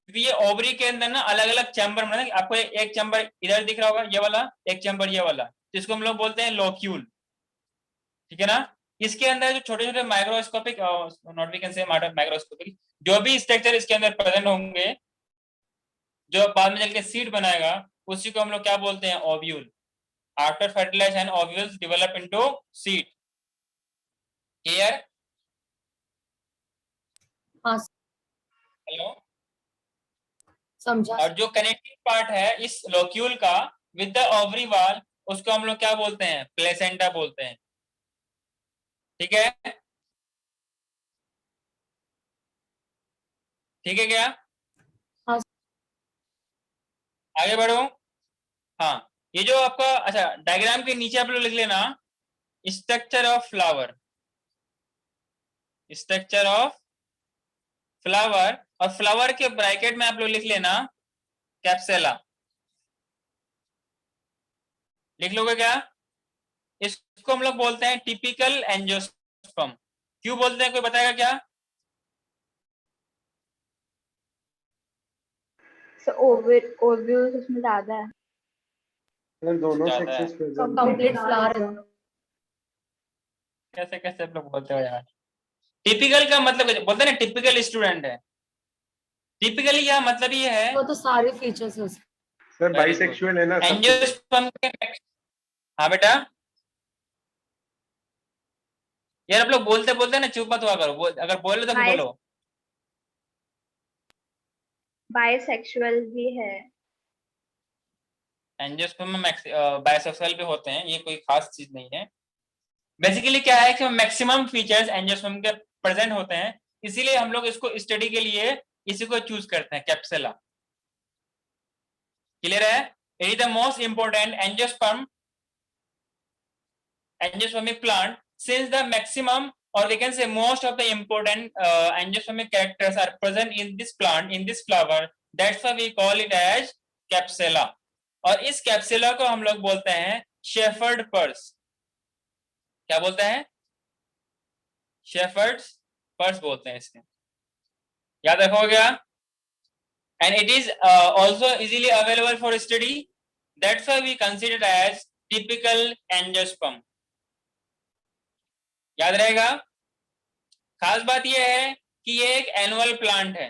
क्योंकि ये ओवरी के अंदर ना अलग अलग चैम्बर में, आपको एक चैम्बर इधर दिख रहा होगा, ये वाला, एक चैम्बर ये वाला, तो इसको हम लोग बोलते हैं लोक्यूल। ठीक है ना? इसके अंदर जो छोटे छोटे microscopic, not we can say microscopic, जो भी स्ट्रक्चर इसके अंदर प्रेजेंट होंगे, जो बाद में चल के सीड बनाएगा, उसी को हम लोग क्या बोलते हैं? Ovule. After fertilisation ovules develop into seed. Clear? हाँ, हेलो? समझा। और जो कनेक्टिंग पार्ट है इस लोक्यूल का विद द ओवरी वॉल, उसको हम लोग क्या बोलते हैं? प्लेसेंटा बोलते हैं। ठीक है? ठीक है क्या? हाँ। आगे बढ़ो। हाँ, ये जो आपका, अच्छा डायग्राम के नीचे आप लोग लिख लेना, structure of flower. Structure of flower, और फ्लावर के ब्रैकेट में आप लोग लिख लेना कैप्सेला। लिख लोगे क्या? इसको हम लोग बोलते हैं टिपिकल एंजियोस्पर्म। क्यों बोलते हैं, कोई बताएगा क्या? ओव्यूल्स उसमें ज्यादा है। सर दोनों ज्यादा है। Sexes present complete flower. कैसे कैसे आप लोग बोलते हो यार? टिपिकल का मतलब बोलते हैं ना, टिपिकल स्टूडेंट है। टिपिकली यह मतलब ये है, वो तो सारे फीचर्स है उसके। Sir very good. बाइसेक्सुअल है ना सब कुछ। एंजियोस्पर्म के, हाँ बेटा, यार आप लोग बोलते बोलते ना चुप मत हुआ करो, अगर बोले तो बाइस बोलो। बाइसेक्सुअल भी है। एंजियोस्पर्म में बाइसेक्सुअल भी होते हैं, ये कोई खास चीज नहीं है। बेसिकली क्या है कि मैक्सिमम फीचर्स एंजियोस्पर्म के प्रेजेंट होते हैं, इसीलिए हम लोग इसको स्टडी के लिए इसी को चूज करते हैं, कैप्सुला। क्लियर है? It is the most important angiospermic plant, since the maximum, or we can say most of the important angiospermic characters are present in this plant, in this flower. That's why we call it as capsula. और इस कैप्सुला को हम लोग बोलते हैं shepherd purse. क्या बोलते हैं? शेफर्ड पर्स बोलते हैं इसके। याद रखोगे क्या? And it is also easily available for study. That's why we consider it as typical angiosperm. याद रहेगा? खास बात यह है कि ये एक एनुअल प्लांट है,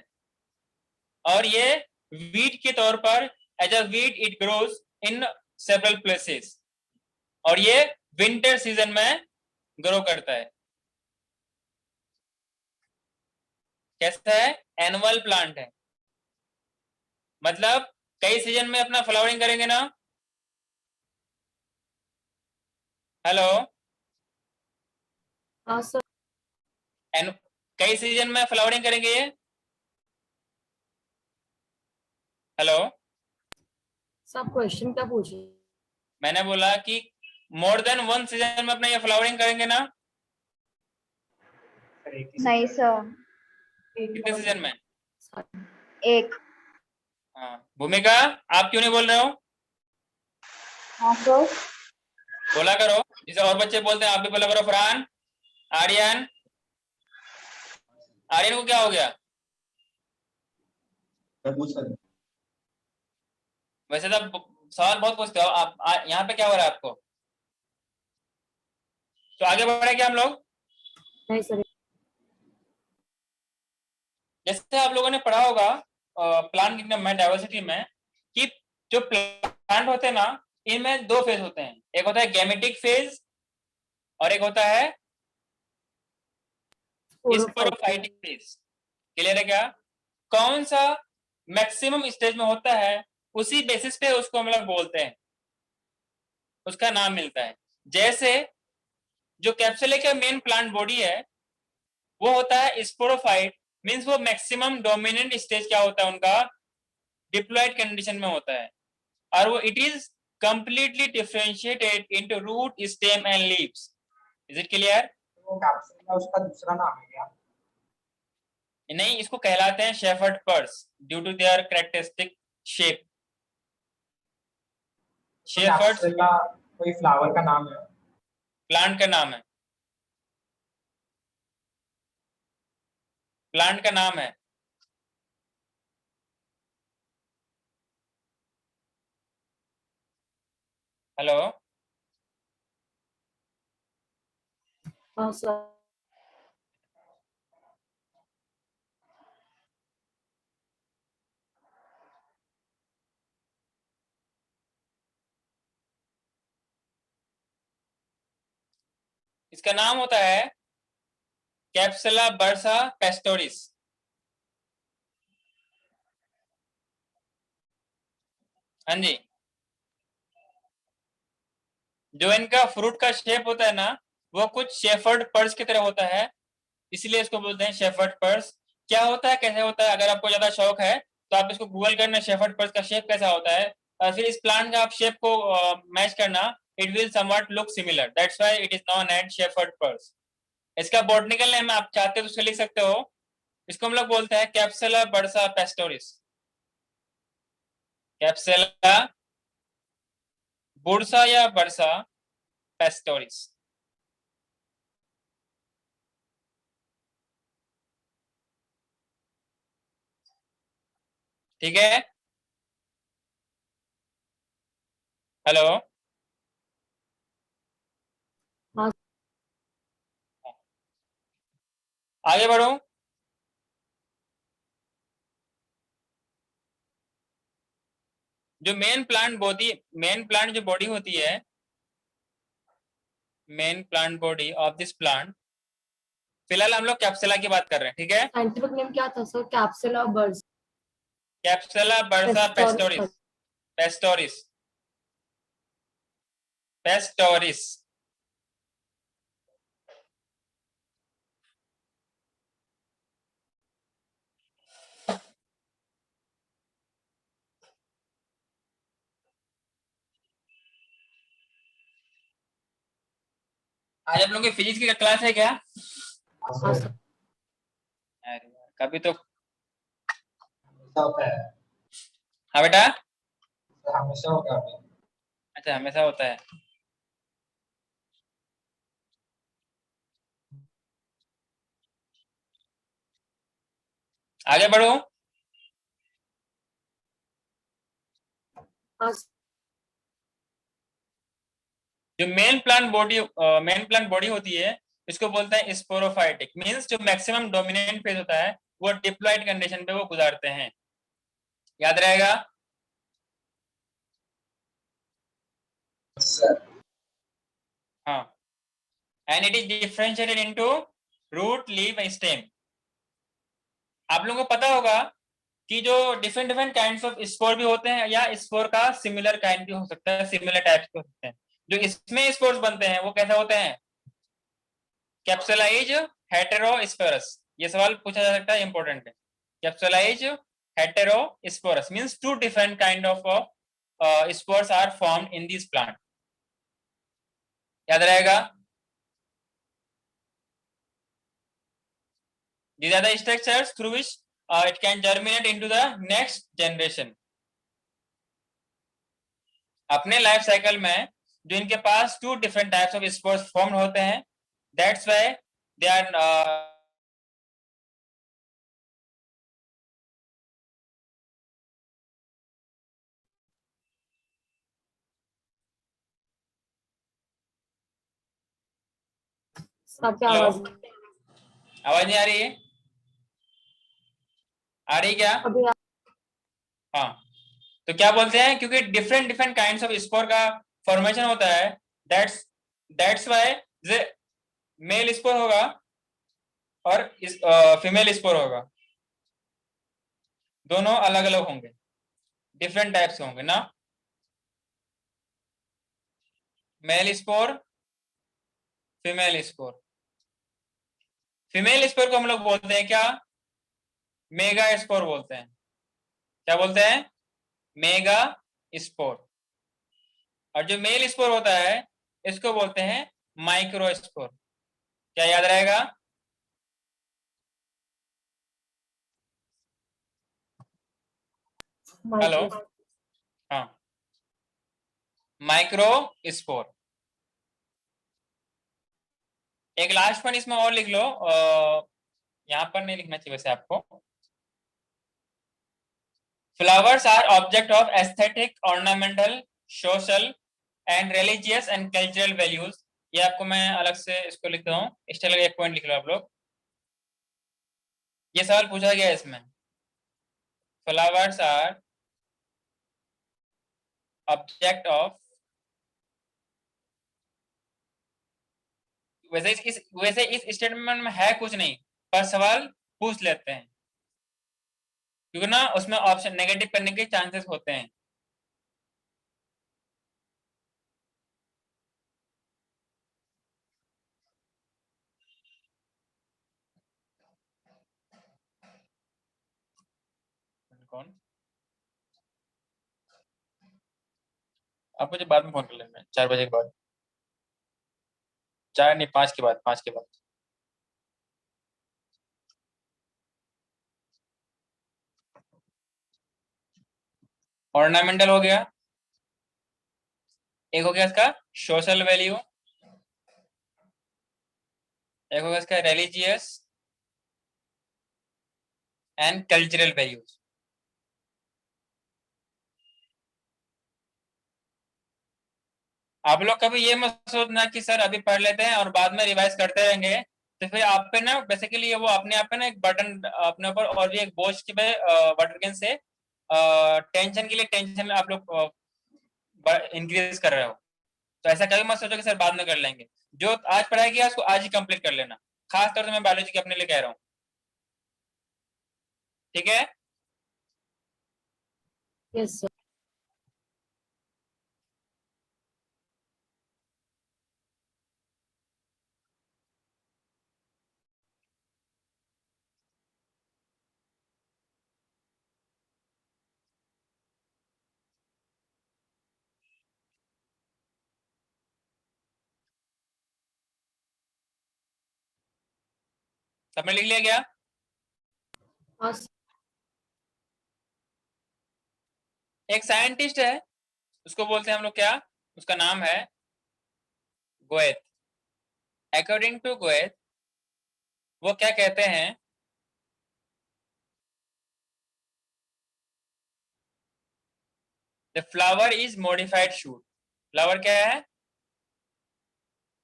और ये वीट के तौर पर, as a wheat it grows in several places, और ये विंटर सीजन में ग्रो करता है। कैसा है? एनुअल प्लांट है, मतलब कई सीजन में अपना फ्लावरिंग करेंगे ना। हेलो? हाँ सर। कई सीजन में फ्लावरिंग करेंगे ये। हेलो? सब क्वेश्चन क्या पूछे? मैंने बोला कि मोर देन वन सीजन में अपना ये फ्लावरिंग करेंगे ना। नहीं सर, कितने सीजन में? एक। हाँ, भूमिका आप क्यों नहीं बोल रहे हो? हाँ सर। बोला करो, जिसे और बच्चे बोलते हैं आप भी बोला करो। फरहान, आर्यन, आर्यन को क्या हो गया? वैसे तो आप सवाल बहुत पूछते हो, आप यहाँ पे क्या हो रहा है आपको? तो आगे बढ़े क्या हम लोग? नहीं सर। जैसे आप लोगों ने पढ़ा होगा प्लांट किंगडम में, डाइवर्सिटी में, कि जो प्लांट होते हैं ना, इनमें दो फेज होते हैं, एक होता है गैमेटिक फेज और एक होता है स्पोरोफाइटिक फेज। क्लियर है क्या? कौन सा मैक्सिमम स्टेज में होता है, उसी बेसिस पे उसको हम लोग बोलते हैं, उसका नाम मिलता है। जैसे जो कैप्सुले का मेन प्लांट बॉडी है वो होता है स्पोरोफाइट, मींस वो मैक्सिमम डोमिनेंट स्टेज क्या होता है उनका, डिप्लॉयड कंडीशन में होता है, और वो it is completely differentiated into root, stem and leaves. Is it clear? वो कैप्सूल का उसका दूसरा नाम है क्या? नहीं, इसको कहलाते हैं shepherd purse due to their characteristic shape. Shepherd capsule का कोई फ्लावर का नाम है? प्लांट का नाम है, प्लांट का नाम है। हेलो, हाँ सर। इसका नाम होता है कैप्सुला बर्सा पेस्टोरिस। हाँ जी, जो इनका फ्रूट का शेप होता है ना, वो कुछ शेफर्ड पर्स की तरह होता है, इसलिए इसको बोलते हैं शेफर्ड पर्स। क्या होता है, कैसे होता है, अगर आपको ज्यादा शौक है तो आप इसको गूगल करना, शेफर्ड पर्स का शेप कैसा होता है, और फिर इस प्लांट का आप शेप को मैच करना, it will somewhat look similar, that's why it is known as shepherd purse. इसका बॉटनिकल नेम आप चाहते हो तो उसको लिख सकते हो, इसको हम लोग बोलते हैं कैप्सुला बर्सा पेस्टोरिस। कैप्सुला बुर्सा या बर्सा पेस्टोरिस। ठीक है? हेलो, हाँ आगे बढ़ो। जो मेन प्लांट जो बॉडी होती है, main plant body of this plant, फिलहाल हम लोग कैप्सुला की बात कर रहे हैं, ठीक है? साइंटिफिक नेम क्या था सर? कैप्सुला बर्ड्स। कैप्सुला बर्सा पेस्टोरिस। पेस्टोरिस, पेस्टोरिस। आज आप लोगों की फिजिक्स की क्लास है क्या? हाँ सर। अरे यार, कभी तो। हमेशा होता है। हाँ बेटा। हमेशा होगा अभी। अच्छा, हमेशा होता है। आगे बढ़ो। हाँ जो मेन प्लांट बॉडी होती है, इसको बोलते हैं स्पोरोफाइटिक, मींस जो मैक्सिमम डोमिनेंट फेज होता है वो डिप्लॉयड कंडीशन पे वो गुजारते हैं। याद रहेगा? सर हाँ। And it is differentiated into root, leaf and stem. आप लोगों को पता होगा कि जो different different kinds of spore भी होते हैं, या स्पोर का सिमिलर काइंड भी हो सकता है, सिमिलर टाइप्स के हो सकते हैं। जो इसमें स्पोर्स बनते हैं वो कैसे होते हैं? Capsulise, heterosporous. ये सवाल पूछा जा सकता है, इंपॉर्टेंट है। Capsulise, heterosporous means two different kind of spores are formed in this plant. याद रहेगा? These are the structures through which it can germinate into the next generation. अपने लाइफ साइकिल में जो इनके पास two different types of spores form होते हैं, that's why they are आपकी हेलो, आवाज आवाज नहीं आ रही है? आ रही क्या? अभी हाँ, तो क्या बोलते हैं, क्योंकि different different kinds of spore का फॉर्मेशन होता है, दैट्स व्हाई मेल स्पोर होगा और फीमेल स्पोर होगा, दोनों अलग अलग होंगे, डिफरेंट टाइप्स के होंगे ना। Male spore, female spore. Female spore को हम लोग बोलते हैं क्या? मेगा स्पोर बोलते हैं। क्या बोलते हैं? Mega spore. और जो मेल स्पोर होता है इसको बोलते हैं माइक्रो स्पोर। क्या याद रहेगा? हेलो, माइक्रो हाँ, माइक्रो स्पोर। एक लास्ट वन इसमें और लिख लो, यहां पर नहीं लिखना चाहिए वैसे आपको। Flowers are object of aesthetic, ornamental, social and religious and cultural values. ये आपको मैं अलग से इसको लिखता हूँ, इस तरह का एक पॉइंट लिख लो आप लोग। ये सवाल पूछा गया है इसमें, फ्लावर्स आर ऑब्जेक्ट ऑफ, वैसे इस स्टेटमेंट में है कुछ नहीं, पर सवाल पूछ लेते हैं क्योंकि ना उसमें ऑप्शन नेगेटिव करने के चांसेस होते हैं। कौन? आप मुझे बाद में फोन कर लेना, 4 बजे के बाद। 4 नहीं, 5 के बाद, 5 के बाद। ऑर्नामेंटल हो गया, एक हो गया इसका सोशल वैल्यू, एक हो गया इसका रिलीजियस एंड कल्चरल वैल्यूज। आप लोग कभी ये मत सोचना कि सर अभी पढ़ लेते हैं और बाद में रिवाइज करते रहेंगे, तो फिर आप पे ना बेसिकली वो अपने आप पे ना एक बटन अपने ऊपर और भी एक बोझ की बटन से टेंशन के लिए टेंशन आप लोग इंक्रीज कर रहे हो। तो ऐसा कभी मत सोचो कि सर बाद में कर लेंगे। जो आज पढ़ाई किया उसको आज ही कंप्लीट कर लेना, खास तौर से मैं बायोलॉजी के अपने लिए कह रहा हूँ, ठीक है? Yes sir. सबने लिख लिया क्या? हाँ सर। एक साइंटिस्ट है, उसको बोलते हैं हम लोग क्या, उसका नाम है गोएत। अकॉर्डिंग टू गोएत, वो क्या कहते हैं, the flower is modified shoot. Flower क्या है?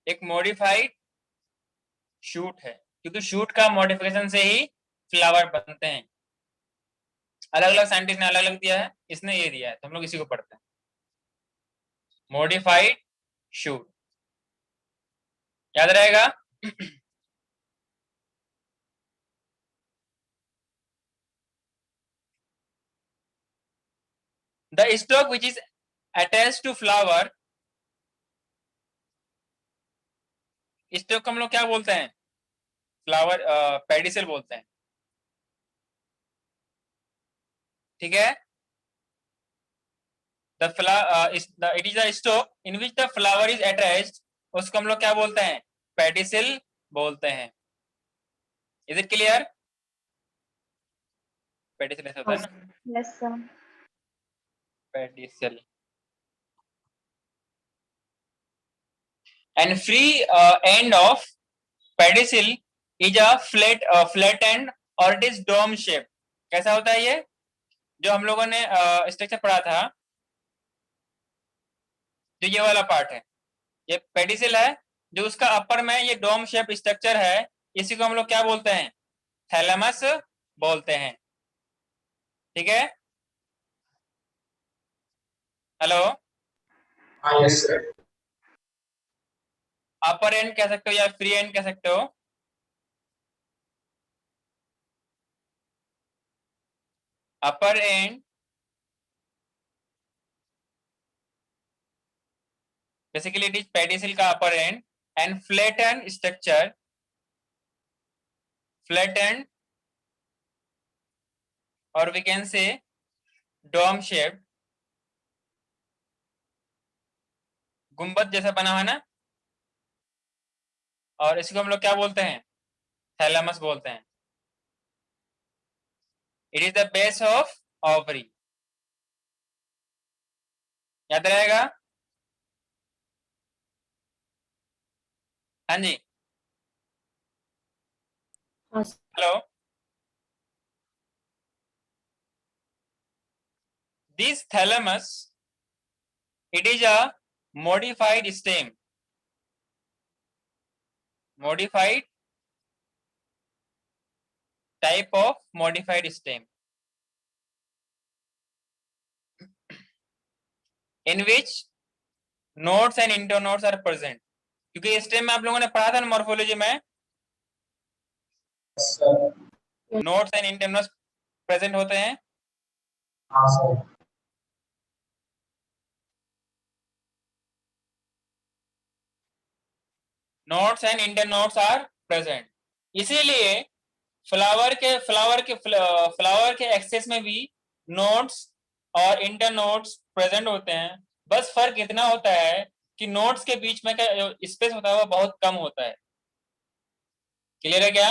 एक मॉडिफाइड शूट है, क्योंकि शूट का मॉडिफिकेशन से ही फ्लावर बनते हैं। अलग अलग साइंटिस्ट ने अलग अलग दिया है, इसने ये दिया है, तो हम लोग इसी को पढ़ते हैं, मॉडिफाइड शूट। याद रहेगा? The stalk which is attached to flower, stalk को हम लोग क्या बोलते हैं? फ्लावर पेडिसल बोलते हैं, ठीक है? It is a stock in which the flower is attached, उसको हम लोग क्या बोलते हैं? पेडिसल बोलते हैं। Is it clear? पेडिसल ऐसा होता हाँ है ना, sir. Yes sir. Pedicel. And free end of pedicel is a flat end or it is dome shape। कैसा होता है ये? जो हम लोगों ने स्ट्रक्चर पढ़ा था, जो ये वाला पार्ट है, ये पेडिसिल है जो उसका अपर में ये डोम शेप स्ट्रक्चर है, इसी को हम लोग क्या बोलते हैं? थैलेमस बोलते हैं। ठीक है, hello. Yes, sir. Upper end कह सकते हो या फ्री एंड कह सकते हो। Upper end basically it is pedicel का upper end, and flattened structure, flattened, और we can say dome shape, गुंबद जैसा बना है ना, और इसको हम लोग क्या बोलते हैं? थैलेमस बोलते हैं। It is the base of ovary. याद रहेगा? हाँ जी, हाँ hello. This thalamus, it is a modified stem, modified type of modified stem, in which nodes and internodes are present. क्योंकि स्टेम में आप लोगों ने पढ़ा था ना मॉर्फोलॉजी में, Yes, sir. Nodes and internodes present होते हैं। हाँ sir. Nodes and internodes are present. इसीलिए फ्लावर के एक्सेस में भी नोड्स और इंटरनोड्स प्रेजेंट होते हैं। बस फर्क इतना होता है कि नोड्स के बीच में का स्पेस होता है वो बहुत कम होता है। क्लियर है क्या?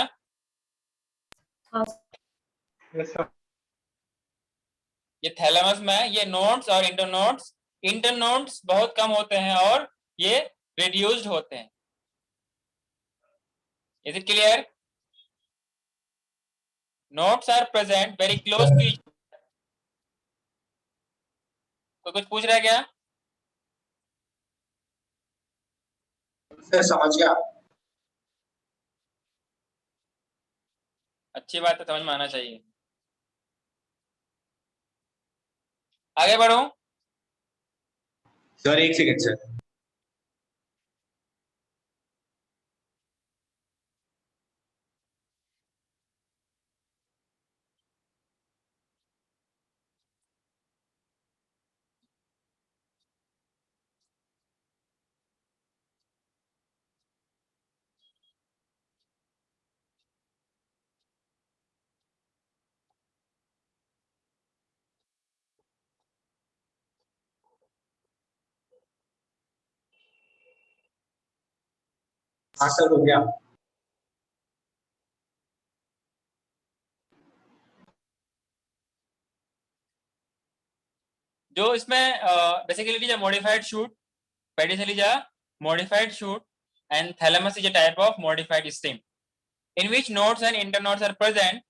हाँ Yes, sir. ये थैलेमस में ये नोड्स और इंटरनोड्स बहुत कम होते हैं और ये रिड्यूस्ड होते हैं। Is it clear? Nodes are present very close to each. तो कुछ पूछ रहा है क्या? Sir, समझ गया. अच्छी बात है, समझ में आना चाहिए। आगे बढ़ो। Sir, एक सेकंड sir. हाँ सर, हो गया. जो इसमें basically is a modified shoot, pedicel is a modified shoot, and thalamus is a type of modified stem in which nodes and internodes are present.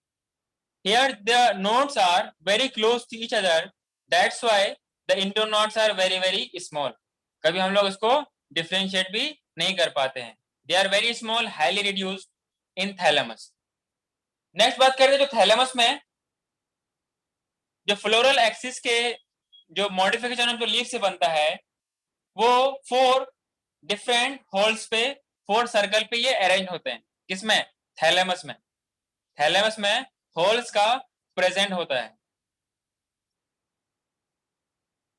Here the nodes are very close to each other, that's why the internodes are very very small. कभी हम लोग इसको differentiate भी नहीं कर पाते हैं। They are very small, highly reduced in thalamus. Next बात करते हैं जो थैलेमस में जो फ्लोरल एक्सिस के जो मॉडिफिकेशन ऑफ जो लीफ से बनता है वो 4 डिफरेंट होल्स पे 4 सर्कल पे ये अरेंज होते हैं। किसमें? थैलेमस में। थैलेमस में होल्स का प्रेजेंट होता है।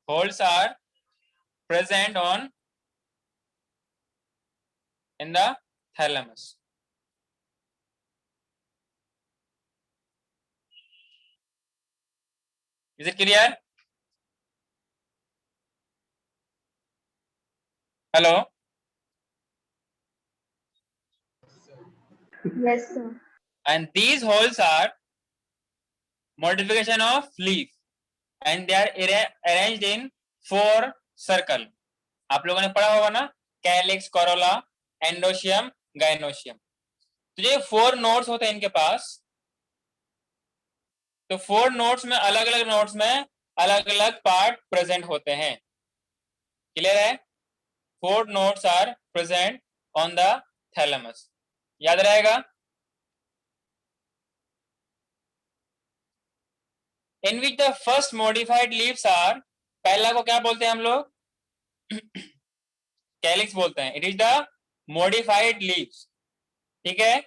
Holes are present on in the thalamus. Is it clear? Hello. Yes, sir. And these holes are modification of leaf and they are arranged in 4 circle. आप लोगों ने पढ़ा होगा ना, कैलिक्स, कोरोला, एंडोशियम, गाइनोशियम। तो ये 4 नोड्स होते हैं इनके पास। तो 4 नोड्स में अलग अलग नोड्स में अलग अलग पार्ट प्रेजेंट होते हैं। क्लियर है? 4 nodes are present on the thalamus. याद रहेगा। In which the first modified leaves are, पहला को क्या बोलते हैं हम लोग? कैलिक्स बोलते हैं। It is the modified leaves, ठीक है,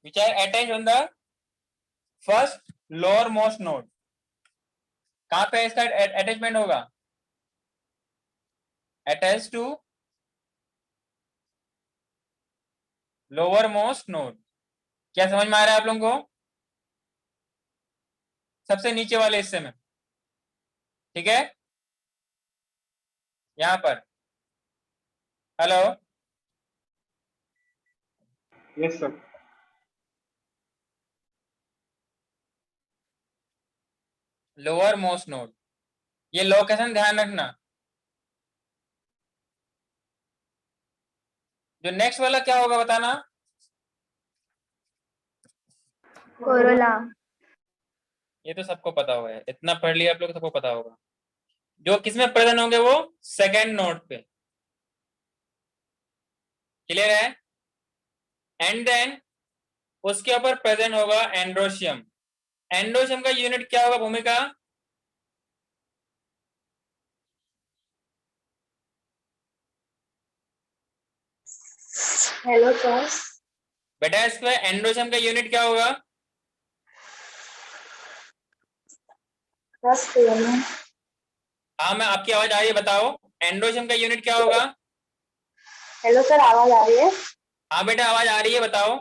which are attached on the first lower most node। कहां पे इसका अटैचमेंट होगा? Attach to lower most node. क्या समझ में आ रहा है आप लोगों को? सबसे नीचे वाले हिस्से में, ठीक है, यहां पर। Hello, yes sir. Lower most node, ये लोकेशन ध्यान रखना। जो नेक्स्ट वाला क्या होगा बताना? कोरोला। ये तो सबको पता होगा, इतना पढ़ लिया आप लोग, सबको पता होगा। जो किसमें प्रेजेंट होंगे? वो सेकेंड नोड पे। क्लियर है? एंड देन उसके ऊपर प्रेजेंट होगा एंड्रोशियम। एंड्रोशियम का यूनिट क्या होगा भूमिका? Hello sir. बेटा इसमें एंड्रोशियम का यूनिट क्या होगा? हाँ, मैं आपकी आवाज आ रही है, बताओ एंड्रोशियम का यूनिट क्या होगा? हेलो सर, आवाज आ रही है? हाँ बेटा आवाज आ रही है, बताओ।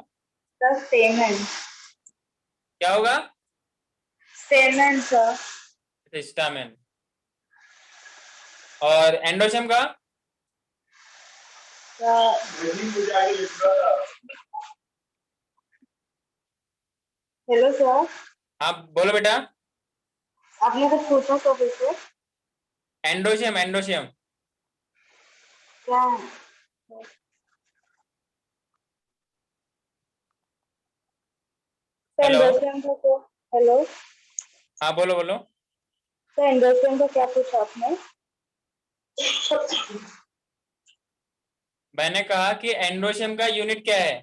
सर स्टेमन। क्या होगा? स्टेमन सर। स्टामेन। और एंड्रोशियम का? हेलो सर, हाँ बोलो बेटा। आपने कुछ पूछा तो फिर से? Androecium, androecium. क्या है? सर हेलो, एंडोसियम का तो हेलो हाँ बोलो बोलो। सर, एंडोसियम का क्या पूछा आपने? मैंने कहा कि एंड्रोशियम का यूनिट क्या है?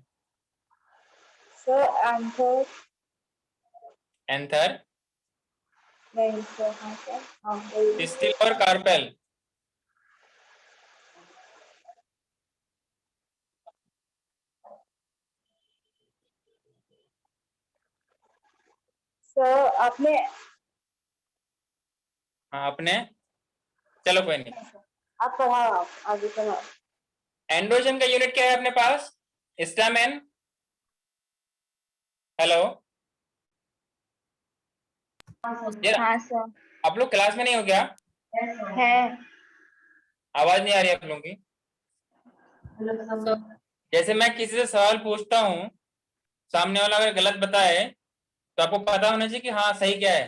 Sir anther. एंथर, नहीं सर, हाँ सर, हाँ वही। पिस्टिल और कार्पेल। सर आपने हाँ अपने, चलो कोई नहीं। आप पढ़ाओ, आप आगे पढ़ाओ। एंड्रोशियम का यूनिट क्या है अपने पास? स्टामेन। हेलो यार, हाँ सर। आप लोग क्लास में नहीं हो क्या? है। आवाज नहीं आ रही है आप लोगों की। जैसे मैं किसी से सवाल पूछता हूँ, सामने वाला अगर गलत बताए तो आपको पता होना चाहिए कि हाँ सही क्या है।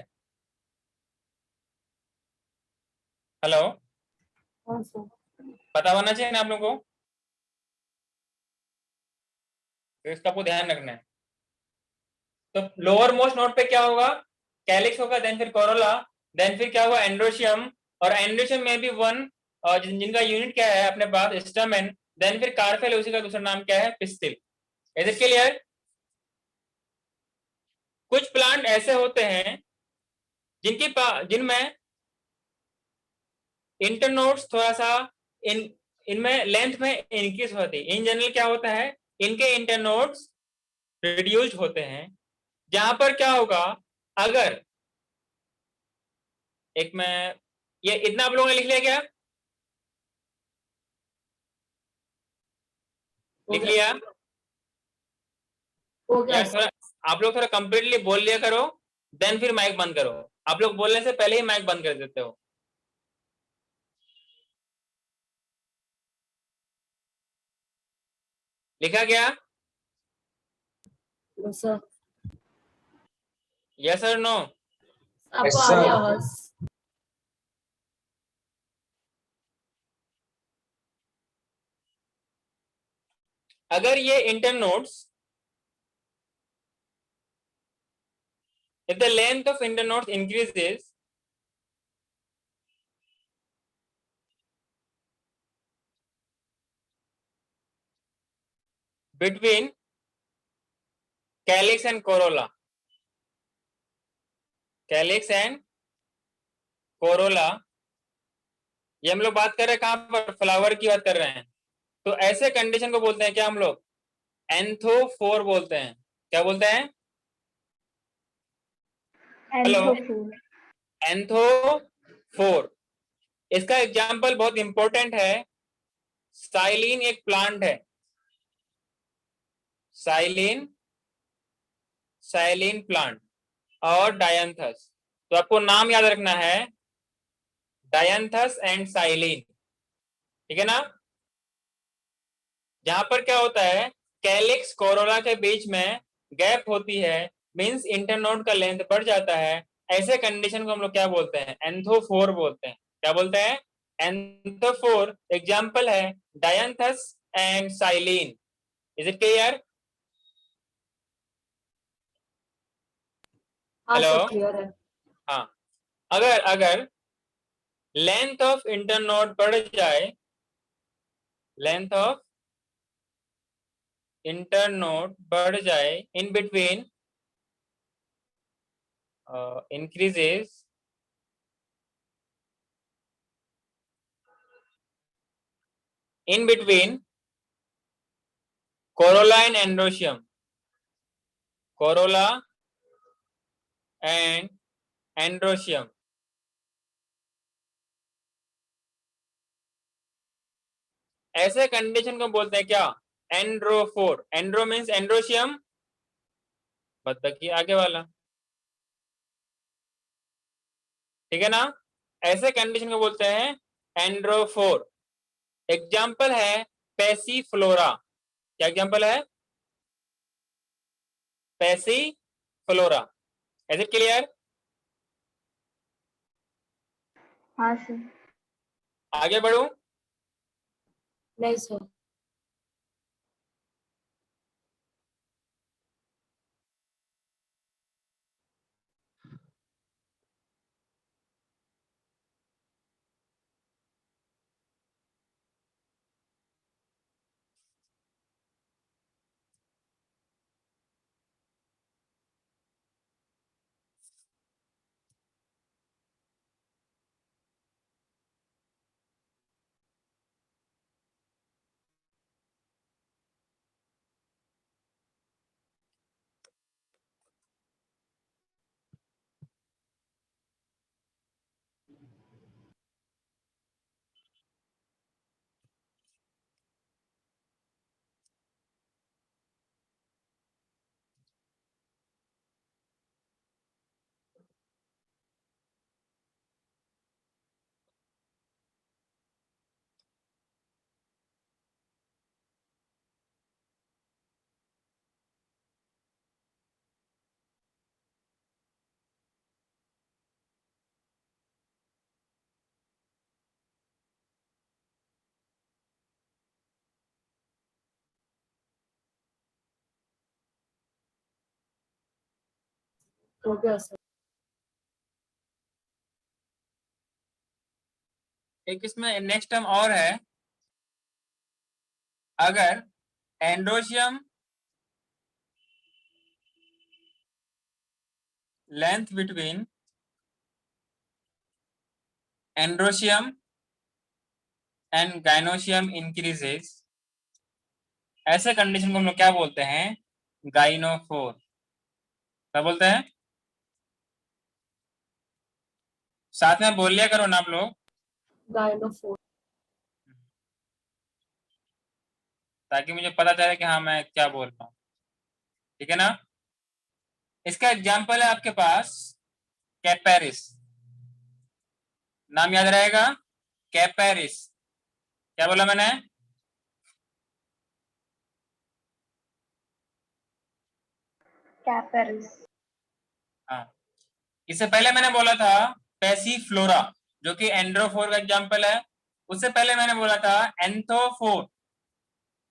हेलो, हाँ सर। पता होना चाहिए ना आप लोगों को, तो इसका आपको ध्यान रखना है। तो लोअर मोस्ट नोड पे क्या होगा? कैलिक्स होगा, देन फिर कोरोला, देन फिर क्या होगा? एंड्रोशियम। और एंड्रोशियम में भी वन, जिनका यूनिट क्या है अपने पास? स्टामेन। देन फिर कार्पेल, उसी का दूसरा नाम क्या है? पिस्टिल। Is it clear? कुछ प्लांट ऐसे होते हैं जिनमें इंटरनोड्स थोड़ा सा इन इनमें लेंथ में इंक्रीज होती है। इन जनरल क्या होता है, इनके इंटरनोड्स रिड्यूस्ड होते हैं। जहां पर क्या होगा, अगर एक में ये इतना आप लोगों ने लिख लिया क्या? लिख लिया? हो गया यार सर। थोड़ा आप लोग थोड़ा कंप्लीटली बोल लिया करो, देन फिर माइक बंद करो। आप लोग बोलने से पहले ही माइक बंद कर देते हो। लिखा क्या? सर यस और नो? आपको आ रही है आवाज? अगर ये internodes, if the length of internodes increases, between calyx and corolla. Calyx and Corolla, ये हम लोग बात कर रहे हैं कहां पर, फ्लावर की बात कर रहे हैं। तो ऐसे कंडीशन को बोलते हैं क्या हम लोग, एंथोफोर बोलते हैं। क्या बोलते हैं? Hello, Anthophore. एंथोफोर। इसका एग्जाम्पल बहुत इंपॉर्टेंट है, साइलिन एक प्लांट है, साइलिन, साइलिन प्लांट, और डायंथस। तो आपको नाम याद रखना है, डायंथस एंड साइलिन, ठीक है ना। जहां पर क्या होता है, कैलिक्स कोरोला के बीच में गैप होती है, मींस इंटरनोड का लेंथ बढ़ जाता है, ऐसे कंडीशन को हम लोग क्या बोलते हैं, एंथोफोर बोलते हैं। क्या बोलते हैं? एंथोफोर। एग्जाम्पल है dianthus and silene. Is it clear? हाँ हेलो, सर क्लियर है। हाँ। अगर अगर लेंथ ऑफ इंटरनोड बढ़ जाए, लेंथ ऑफ इंटरनोड बढ़ जाए, in between increases in between corolla and androecium, corolla and androecium, ऐसे कंडीशन को बोलते हैं क्या, एंड्रोफोर। एंड्रो मीन्स एंड्रोशियम, बताइए आगे वाला, ठीक है ना। ऐसे कंडीशन को बोलते हैं एंड्रोफोर। एग्जाम्पल है पैसीफ्लोरा। क्या एग्जाम्पल है? पैसीफ्लोरा। Is it clear? हाँ सर. आगे बढ़ू? नहीं सर। हो गया सर। एक इसमें नेक्स्ट टर्म और है, अगर androecium length between androecium and gynoecium increases, ऐसे कंडीशन को हम लोग क्या बोलते हैं, गाइनोफोर। क्या बोलते हैं? साथ में बोल लिया करो ना आप लोग, गाइनोफोर। ताकि मुझे पता चले कि हाँ मैं क्या बोल रहा हूँ, ठीक है ना। इसका एग्जाम्पल है आपके पास कैपेरिस, नाम याद रहेगा, कैपेरिस। क्या बोला मैंने? Caparis. हाँ, इससे पहले मैंने बोला था पैसीफ्लोरा, जो कि एंड्रोफोर का एग्जाम्पल है। उससे पहले मैंने बोला था एंथोफोर।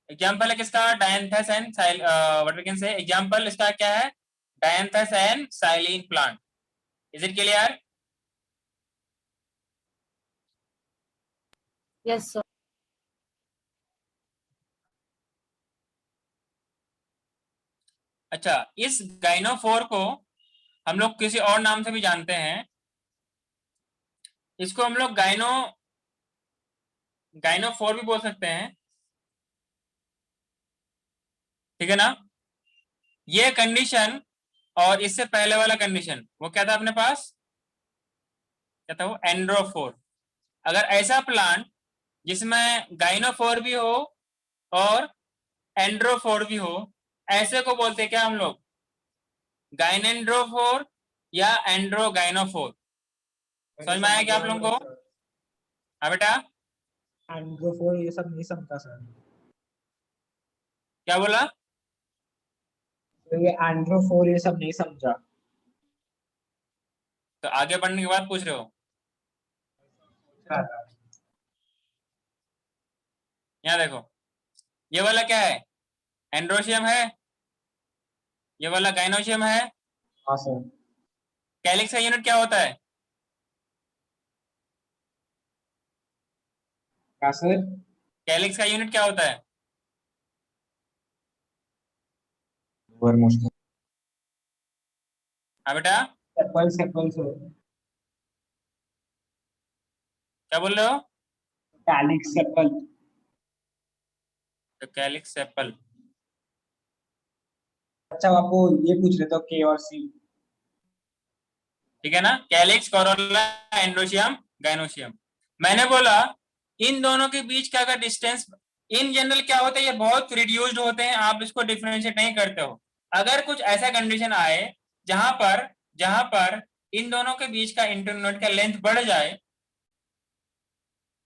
एग्जाम्पल है किसका, dianthus and what we can say, example इसका क्या है, dianthus and silene plant. Is it clear? Yes sir. अच्छा, इस गाइनोफोर को हम लोग किसी और नाम से भी जानते हैं। इसको हम लोग गाइनोफोर भी बोल सकते हैं, ठीक है ना। ये कंडीशन और इससे पहले वाला कंडीशन वो क्या था अपने पास, क्या था वो, एंड्रोफोर। अगर ऐसा प्लांट जिसमें गाइनोफोर भी हो और एंड्रोफोर भी हो, ऐसे को बोलते हैं क्या हम लोग, गाइनेंड्रोफोर या एंड्रोगाइनोफोर। समझ में आया क्या आप लोगों को? हाँ बेटा, एंड्रोफोर ये सब नहीं समझा सर। क्या बोला? तो ये एंड्रोफोर ये सब नहीं समझा। तो आगे बढ़ने के बाद पूछ रहे हो? यहाँ देखो, ये वाला क्या है, एंड्रोशियम है, ये वाला गाइनोशियम है। हाँ सर। कैलिक्स का यूनिट क्या होता है? क्या सर? कैलिक्स का यूनिट क्या होता है? Lower most. हाँ बेटा, सेपल सेपल सर। क्या बोल रहे हो? Calyx sepal. तो कैलिक्स सेपल। अच्छा आपको ये पूछ रहे थे के और सी। ठीक है ना, कैलिक्स, कोरोला, एंड्रोशियम, गाइनोशियम। मैंने बोला इन दोनों के बीच का अगर डिस्टेंस इन जनरल क्या होता है, ये बहुत रिड्यूस्ड होते हैं, आप इसको डिफरेंशिएट नहीं करते हो। अगर कुछ ऐसा कंडीशन आए जहां पर इन दोनों के बीच का इंटरनोड का लेंथ बढ़ जाए,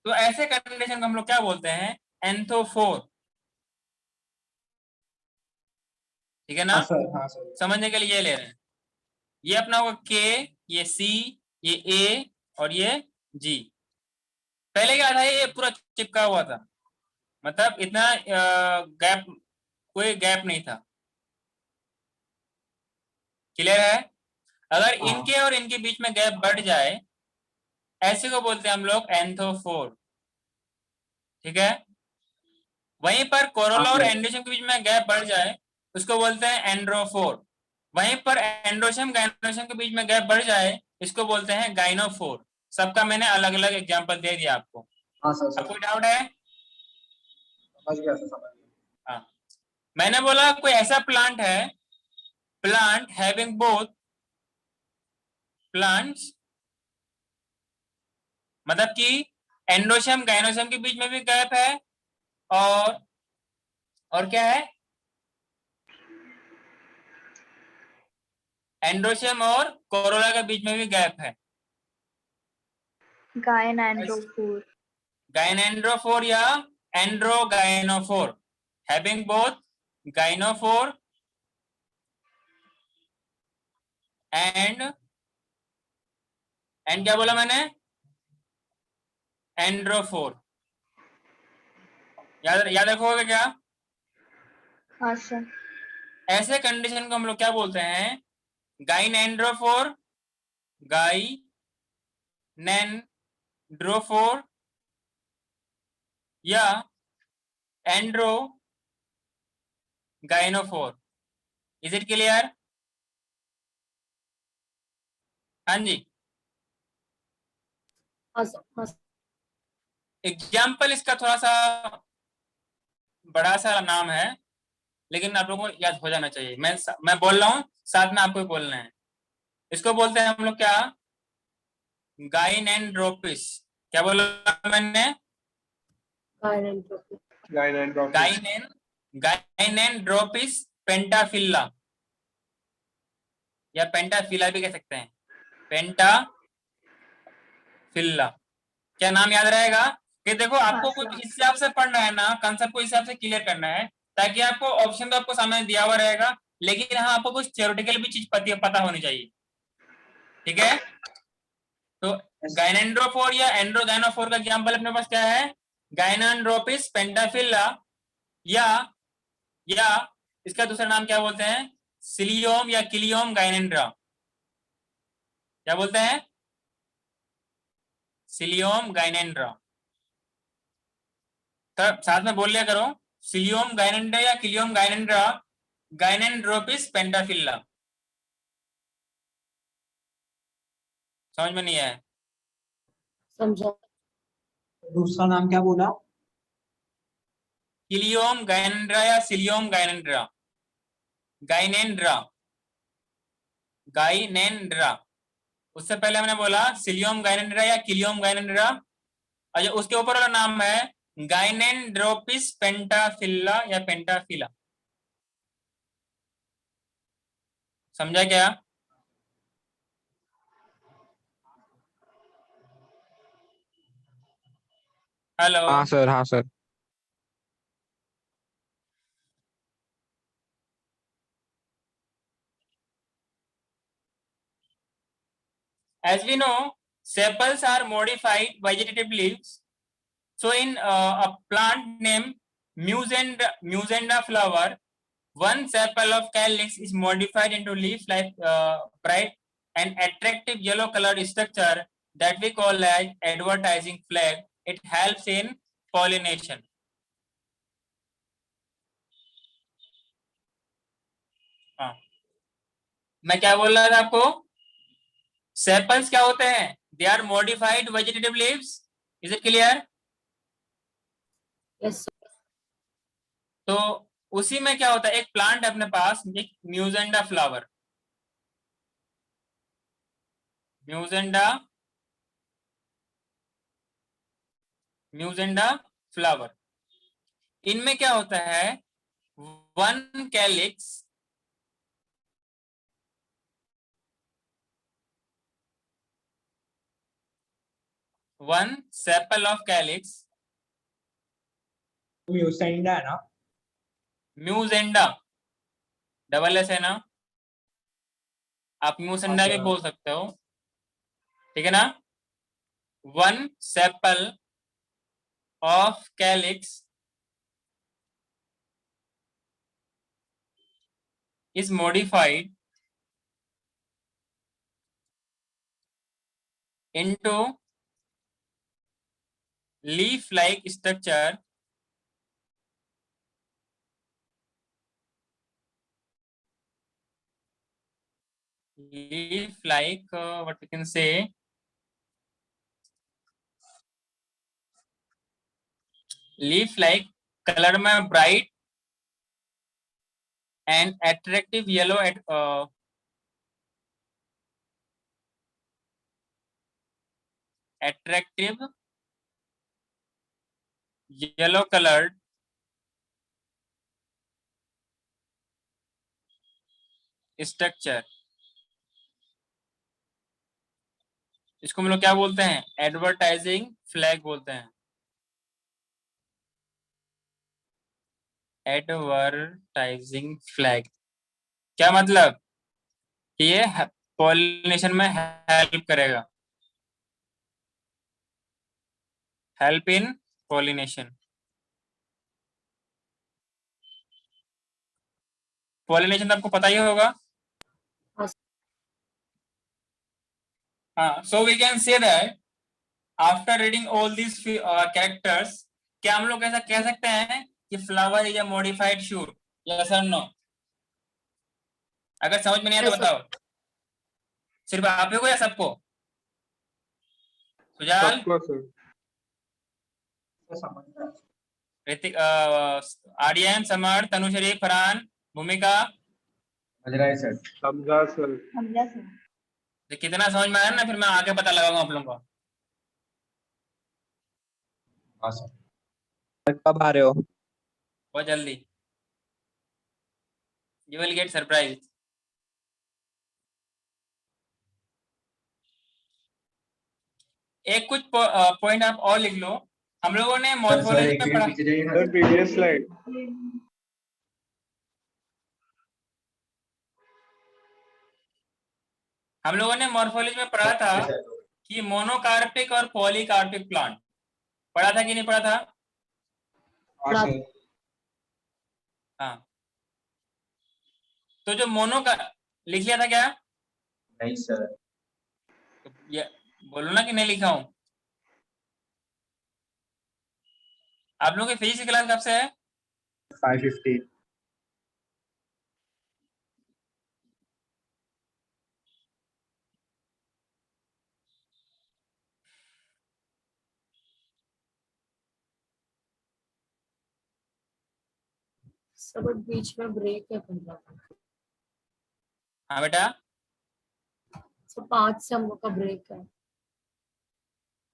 तो ऐसे कंडीशन को हम लोग क्या बोलते हैं, एंथोफोर। ठीक है ना। हाँ सर, हाँ सर। समझने के लिए ये ले रहे हैं, ये अपना होगा के, ये सी, ये ए और ये जी। पहले क्या था, ये पूरा चिपका हुआ था, मतलब इतना गैप, कोई गैप नहीं था। क्लियर है? अगर हाँ। इनके और इनके बीच में गैप बढ़ जाए, ऐसे को बोलते हैं हम लोग एंथोफोर। ठीक है। वहीं पर हाँ कोरोला और सर। एंड्रोशियम के बीच में गैप बढ़ जाए, उसको बोलते हैं एंड्रोफोर। वहीं पर एंड्रोशियम गाइनोशियम के बीच में गैप बढ़ जाए, इसको बोलते हैं गाइनोफोर। सबका मैंने अलग अलग एग्जांपल दे दिया आपको। हाँ सर, अब कोई डाउट है? समझ गया सर, समझ गया। हाँ, मैंने बोला कोई ऐसा प्लांट है, प्लांट हैविंग बोथ प्लांट्स, मतलब कि एंडोशियम गाइनोशियम के बीच में भी गैप है, और क्या है, एंडोशियम और कोरोला के बीच में भी गैप है। गायनेंड्रोफोर। गाइनेंड्रोफोर या एंड्रोगाइनोफोर, हैविंग बोथ गाइनोफोर एंड क्या बोला मैंने, एंड्रोफोर। याद रखोगे क्या? हाँ सर। ऐसे कंडीशन को हम लोग क्या बोलते हैं, गाइनेंड्रोफोर, गाइनेंड्रोफोर या androgynophore. Is it clear? हाँ जी। हाँ सर, हाँ सर। एग्जाम्पल इसका थोड़ा सा बड़ा सा नाम है, लेकिन आप लोगों को याद हो जाना चाहिए। मैं बोल रहा हूँ, साथ में आपको भी बोलना है। इसको बोलते हैं हम लोग क्या, गाइनेंड्रोपिस। क्या बोला मैंने? गायनेंड्रोफिक। गाइनेंड्रोपिस। गाइनेंड्रोपिस पेंटाफिल्ला, या पेंटाफिला भी कह सकते हैं, पेंटाफिल्ला। क्या नाम याद रहेगा? कि देखो हाँ आपको कुछ सर। इस हिसाब से पढ़ना है ना, कंसेप्ट को इस हिसाब से क्लियर करना है, ताकि आपको ऑप्शन तो आपको सामने दिया हुआ रहेगा, लेकिन हाँ आपको कुछ थ्योरेटिकल भी चीज पता होनी चाहिए। ठीक है। तो गाइनेंड्रोफोर या एंड्रोगाइनोफोर का एग्जांपल अपने पास क्या है, गाइनेंड्रोपिस पेंटाफिल्ला, या इसका दूसरा नाम क्या बोलते हैं, सिलियोम या किलियोम गाइनेंड्रा। क्या बोलते हैं? सिलियोम गाइनेंड्रा। तब साथ में बोल लिया करो, सिलियोम गाइनेंड्रा या किलियोम गाइनेंड्रा गाइनेंड्रोपिस पेंटाफिल्ला। समझ में नहीं आया? समझा। दूसरा नाम क्या बोला? किलियोम गाइनेंड्रा या सिलियोम गाइनेंड्रा? गाइनेंड्रा, गाइनेंड्रा। उससे पहले मैंने बोला सिलियोम गाइनेंड्रा या किलियोम गाइनेंड्रा, और जो उसके ऊपर वाला नाम है गाइनेंड्रोपिस पेंटाफिल्ला या पेंटाफिला। समझा क्या? हेलो। हाँ सर, हाँ sir. As we know, sepals are modified vegetative leaves. So in a plant named Musenda flower, one sepal of calyx is modified into leaf-like bright and attractive yellow-colored structure that we call as advertising flag. It helps in pollination. हाँ, मैं क्या बोल रहा था आपको? Sepals क्या होते हैं? They are modified vegetative leaves. Is it clear? Yes sir. तो उसी में क्या होता है, एक प्लांट है अपने पास, एक म्यूजेंडा फ्लावर, म्यूजेंडा फ्लावर। इनमें क्या होता है, one calyx, one sepal of calyx, mussaenda है ना? म्यूजेंडा, डबल एस है ना, आप म्यूसेंडा भी बोल सकते हो, ठीक है ना। One sepal of calyx is modified into leaf-like structure leaf-like what we can say leaf-like color में bright and attractive yellow attractive yellow colored structure। इसको हम लोग क्या बोलते हैं? एडवर्टाइजिंग फ्लैग बोलते हैं। एडवर्टाइजिंग फ्लैग क्या मतलब? कि ये पॉलिनेशन में हेल्प करेगा, हेल्प इन पॉलिनेशन। पॉलिनेशन तो आपको पता ही होगा। हाँ, so we can say that after reading all this characters, क्या हम लोग ऐसा कह सकते हैं कि flower is a modified shoot? Yes और नो? अगर समझ में नहीं आया तो Yes, sir. बताओ, सिर्फ आप ही को या सबको? सुजाल, सबको सर। ऋतिक, आर्यन, समर, तनुश्री, फरहान, भूमिका, समझा सर। समझा सर। तो कितना समझ में आया ना, फिर मैं आगे पता लगाऊंगा आप लोगों को। कब आ रहे हो? बहुत जल्दी, यू विल गेट सरप्राइज। एक कुछ पॉइंट आप और लिख लो। हम लोगों ने मॉर्फोलॉजी में पढ़ा, सर प्रीवियस स्लाइड। हम लोगों ने मॉर्फोलॉजी में पढ़ा था कि मोनोकार्पिक और पॉलीकार्पिक प्लांट, पढ़ा था कि नहीं पढ़ा था? हाँ, तो जो मोनो का लिख लिया था क्या? नहीं सर। तो ये बोलो ना कि नहीं लिखा हूं। आप लोगों की फिजिक्स की क्लास कब से है? 550। सब बीच में ब्रेक है पंद्रह। हाँ बेटा, सब 5 से हम लोग का ब्रेक है।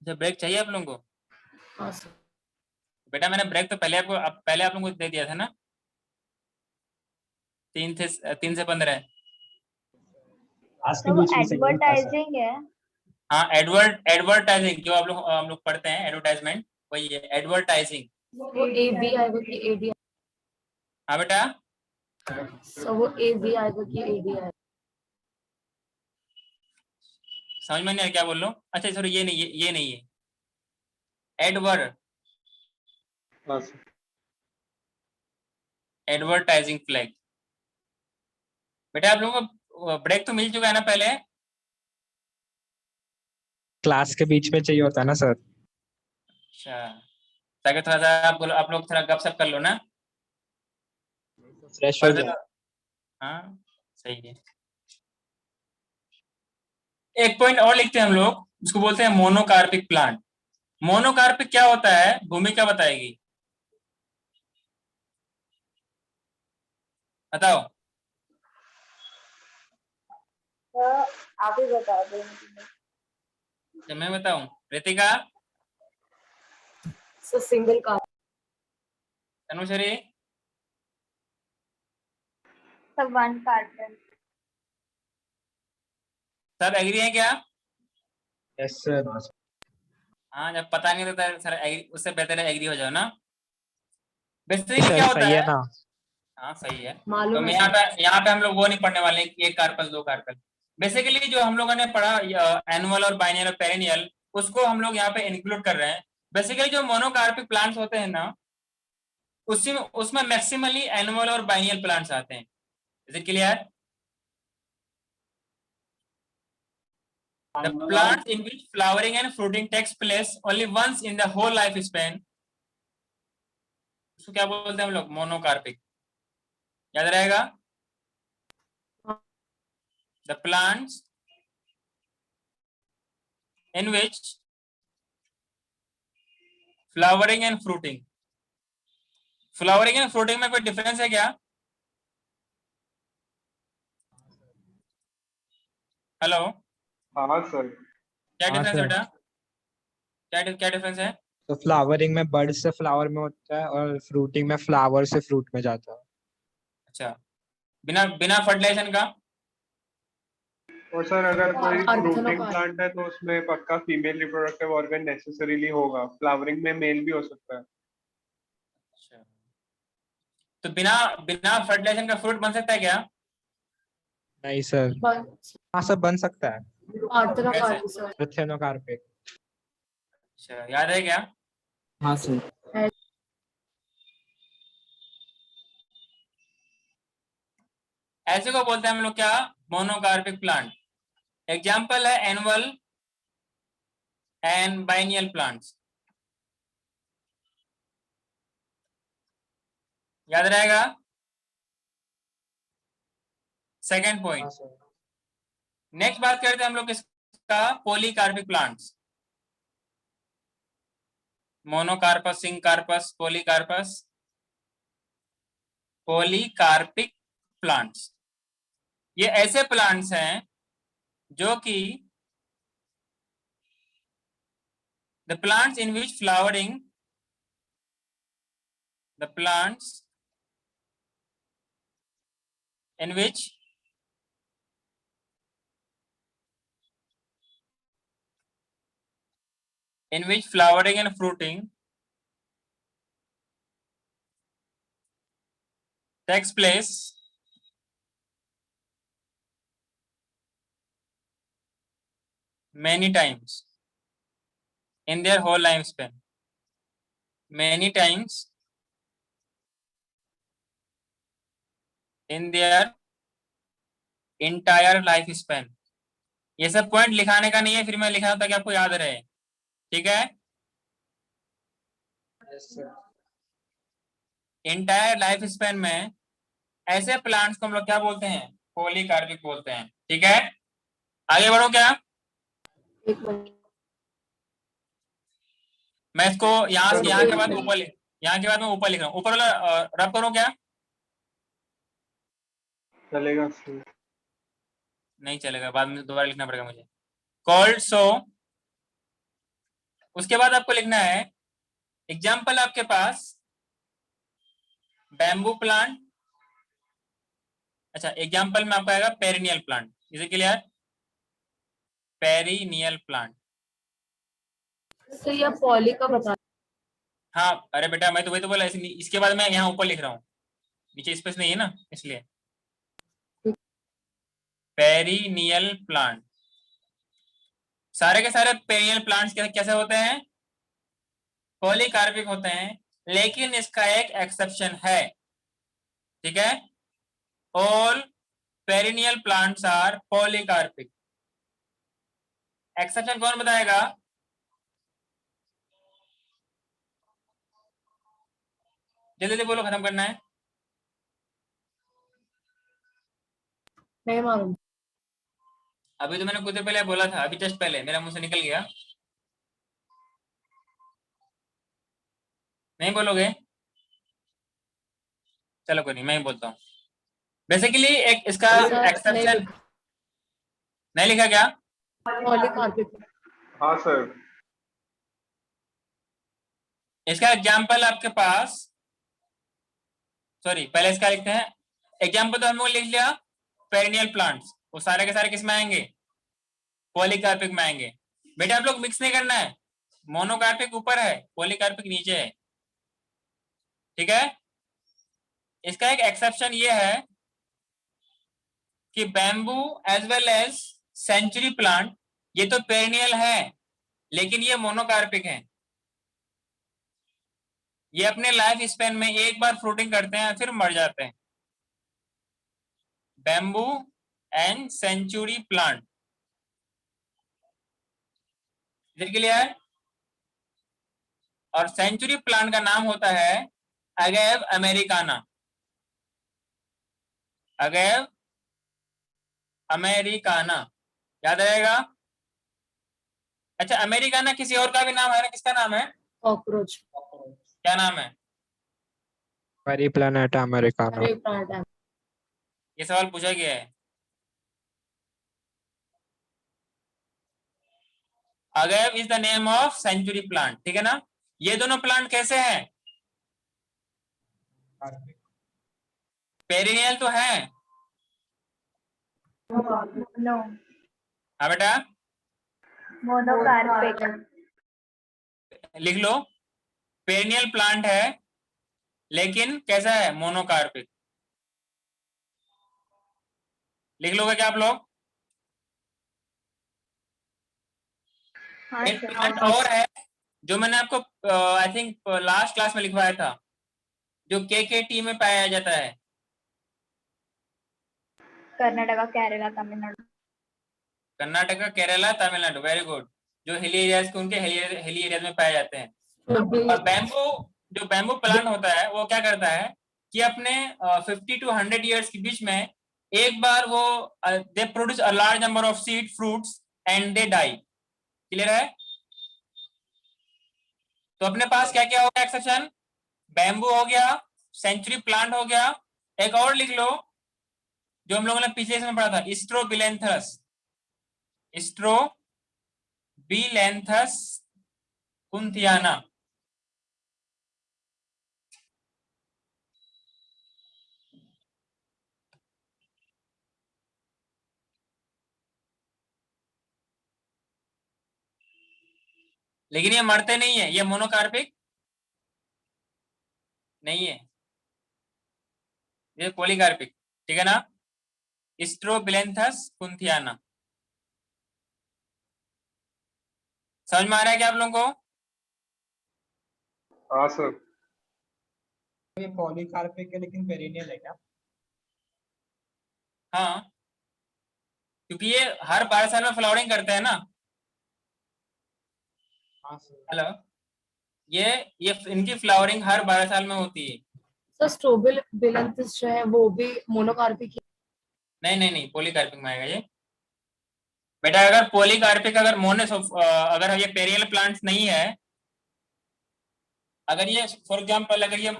जब ब्रेक चाहिए आप लोगों को? हाँ सर। बेटा मैंने ब्रेक तो पहले आप लोगों को दे दिया था ना, 3 से 15। आज के तो वो बीच में चाहिए होता है सर। एडवर्टाइजिंग है। हाँ, एडवर्टाइजिंग जो हम लोग पढ़ते हैं, एडवर्टाइजमेंट, वही है एडवर्टाइजिंग। वो ए बी आएगा कि ए डी? हाँ बेटा, सो वो ए बी आएगा कि ए डी आएगा? समझ में नहीं आया क्या बोल रहा हूँ? अच्छा सॉरी, ये नहीं है हाँ सर। Advertising flag. बेटा आप लोगों को ब्रेक तो मिल चुका है ना पहले? क्लास के बीच में चाहिए होता है ना सर। अच्छा, ताकि थोड़ा सा आप लोग थोड़ा गपशप कर लो ना, फ्रेश हो पढ़ते जाए। तो। हाँ सही है। एक पॉइंट और लिखते हैं हम लोग, उसको बोलते हैं मोनोकार्पिक प्लांट। मोनोकार्पिक क्या होता है, भूमिका बताएगी, बताओ। तो आप ही बता दो। जब मैं बताऊं, रितिका, सो सिंगल का तनुश्री, सब वन कार्बन। सब एग्री हैं क्या? Yes sir. हाँ, जब पता नहीं तो सर उससे बेहतर है एग्री हो जाओ ना। बेसिकली सर क्या होता सही है है? ना। हाँ सही है। तो मालूम है मैं सर। यहाँ पे हम लोग वो नहीं पढ़ने वाले, एक कार्पल दो कार्पल। बेसिकली जो हम लोगों ने पढ़ा एनुअल और बाइनियल और पेरेनियल, उसको हम लोग यहाँ पे इंक्लूड कर रहे हैं। बेसिकली जो मोनोकार्पिक प्लांट्स होते हैं ना, उसमें मैक्सिमली एनुअल और बाइनियल प्लांट्स आते हैं। Is it clear? The plants in which flowering and fruiting takes place only once in the whole life span, उसको क्या बोलते हैं हम लोग? मोनोकार्पिक। याद रहेगा? The plants in which flowering and fruiting में कोई डिफरेंस है क्या? हेलो, हाँ सर। क्या हाँ डिफरेंस है सर। बेटा? क्या डिफरेंस है? तो फ्लावरिंग में बर्ड से फ्लावर में होता है और फ्रूटिंग में फ्लावर से फ्रूट में जाता है। अच्छा, बिना बिना फर्टिलाइजेशन का? और सर अगर कोई फ्रूटिंग अर्थनोकार्प। प्लांट है तो उसमें पक्का फीमेल रिप्रोडक्टिव ऑर्गन नेसेसरीली होगा। फ्लावरिंग में मेल भी हो सकता है। अच्छा, तो बिना बिना फर्टिलाइजेशन का फ्रूट बन सकता है क्या? नहीं सर। हाँ सर बन सकता है। अर्थनोकार्प सर। प्रोथेनोकार्पिक। अच्छा, याद है क्या? हाँ सर। ऐसे को बोलते हैं हम लोग क्या? Monocarpic plant. एग्जाम्पल है एनुअल एंड बाइनियल प्लांट्स। याद रहेगा? सेकेंड हाँ पॉइंट। सर। नेक्स्ट बात करते हैं हम लोग किसका? Polycarpic plants. Monocarpous, syncarpous, polycarpous. Polycarpic plants ये ऐसे प्लांट्स हैं जो कि the plants in which flowering the plants in which flowering and fruiting takes place many times in their whole lifespan. Many times in their entire lifespan. ये सब point लिखाने का नहीं है, फिर मैं लिखा था ताकि आपको याद रहे। ठीक है? Yes sir. Entire life span में ऐसे प्लांट्स को हम लोग क्या बोलते हैं? पॉलीकार्पिक बोलते हैं। ठीक है, आगे बढ़ो क्या? एक मिनट। मैं इसको यहाँ के बाद ऊपर यहाँ के बाद मैं ऊपर लिख रहा हूँ। ऊपर वाला रब करूँ क्या? चलेगा सर। नहीं चलेगा, बाद में दोबारा लिखना पड़ेगा मुझे। कॉल्ड सो, उसके बाद आपको लिखना है एग्जाम्पल आपके पास बैम्बू प्लांट। अच्छा, एग्जाम्पल में आपका आएगा perennial plant. Is it clear? Perennial plant. Sir ये पॉली का बता। हाँ अरे बेटा, मैं तो वही तो बोला, इसके बाद मैं यहाँ ऊपर लिख रहा हूँ, नीचे स्पेस नहीं है ना इसलिए। पेरिनियल प्लांट, सारे के सारे पेरिनियल प्लांट्स कैसे होते हैं? पॉलीकार्पिक होते हैं, लेकिन इसका एक एक्सेप्शन है, ठीक है? All perennial plants are polycarpic. Exception कौन बताएगा? जल्दी जल्दी बोलो, खत्म करना है। नहीं मालूम। अभी तो मैंने कुछ देर पहले बोला था, अभी जस्ट पहले मेरा मुंह से निकल गया। नहीं बोलोगे? चलो कोई नहीं, मैं ही बोलता हूँ। बेसिकली एक इसका सर नहीं एक्सेप्शन नहीं लिखा क्या? पॉलीकार्पिक। हाँ सर। इसका एग्जाम्पल आपके पास, सॉरी पहले इसका लिखते हैं। एग्जाम्पल तो हमने लिख लिया पेरिनियल प्लांट्स, वो सारे के सारे किस में आएंगे? पॉलीकार्पिक में आएंगे। बेटा आप लोग मिक्स नहीं करना है, मोनोकार्पिक ऊपर है, पॉलीकार्पिक नीचे है, ठीक है? इसका एक एक्सेप्शन ये है कि bamboo as well as century plant, ये तो पेरिनियल है लेकिन ये मोनोकार्पिक है। ये अपने लाइफ स्पेन में एक बार फ्रूटिंग करते हैं फिर मर जाते हैं। Bamboo and century plant, clear? और सेंचुरी प्लांट का नाम होता है अगेव अमेरिकाना। अगेव अमेरिकाना, याद रहेगा? अच्छा, अमेरिकाना किसी और का भी नाम है ना? किसका नाम है? कॉकरोच। क्या नाम है? Periplaneta americana. अरे प्लांट है। ये सवाल पूछा गया है। Agave is the name of century plant, ठीक है ना? ये दोनों प्लांट कैसे हैं? पेरिनियल तो है। नो, हाँ बेटा मोनोकार्पिक। लिख लो, पेरिनियल प्लांट है लेकिन कैसा है? मोनोकार्पिक। लिख लोगे क्या आप लोग? हाँ एक सर। प्लांट और है जो मैंने आपको आई थिंक लास्ट क्लास में लिखवाया था, जो केकेटी में पाया जाता है। कर्नाटका, केरला, तमिलनाडु। Karnataka, Kerala, Tamil Nadu, very good. जो हिली एरियाज के उनके हिली एरियाज में पाए जाते हैं। और बैम्बू, जो बैम्बू प्लांट होता है वो क्या करता है कि अपने 50 to 100 ईयर्स के बीच में एक बार वो they produce a large number of seed fruits and they die. Clear है? तो अपने पास क्या क्या हो गया एक्सेप्शन? बैम्बू हो गया, सेंचुरी प्लांट हो गया, एक और लिख लो जो हम लोगों ने पिछले इसमें पढ़ा था, स्ट्रोबिलेंथस। स्ट्रोबिलेंथस कुंथियाना। लेकिन ये मरते नहीं है, ये मोनोकार्पिक नहीं है, ये पॉलीकार्पिक, ठीक है ना? स्ट्रोबिलेंथस कुंथियाना। समझ में आ रहा है क्या आप लोगों को? हाँ सर। ये पॉलीकार्पिक है लेकिन पेरिनियल है क्या? हाँ, क्योंकि ये हर 12 साल में फ्लावरिंग करते हैं ना। हाँ सर। हेलो, ये इनकी फ्लावरिंग हर 12 साल में होती है। सर स्ट्रोबिलेंथस जो है वो भी मोनोकार्पिक। नहीं नहीं नहीं, पॉलीकार्पिक में आएगा ये। बेटा अगर पॉलीकार्पिक, अगर अगर ये पेरियल प्लांट्स नहीं है, अगर ये फॉर एग्जांपल अगर ये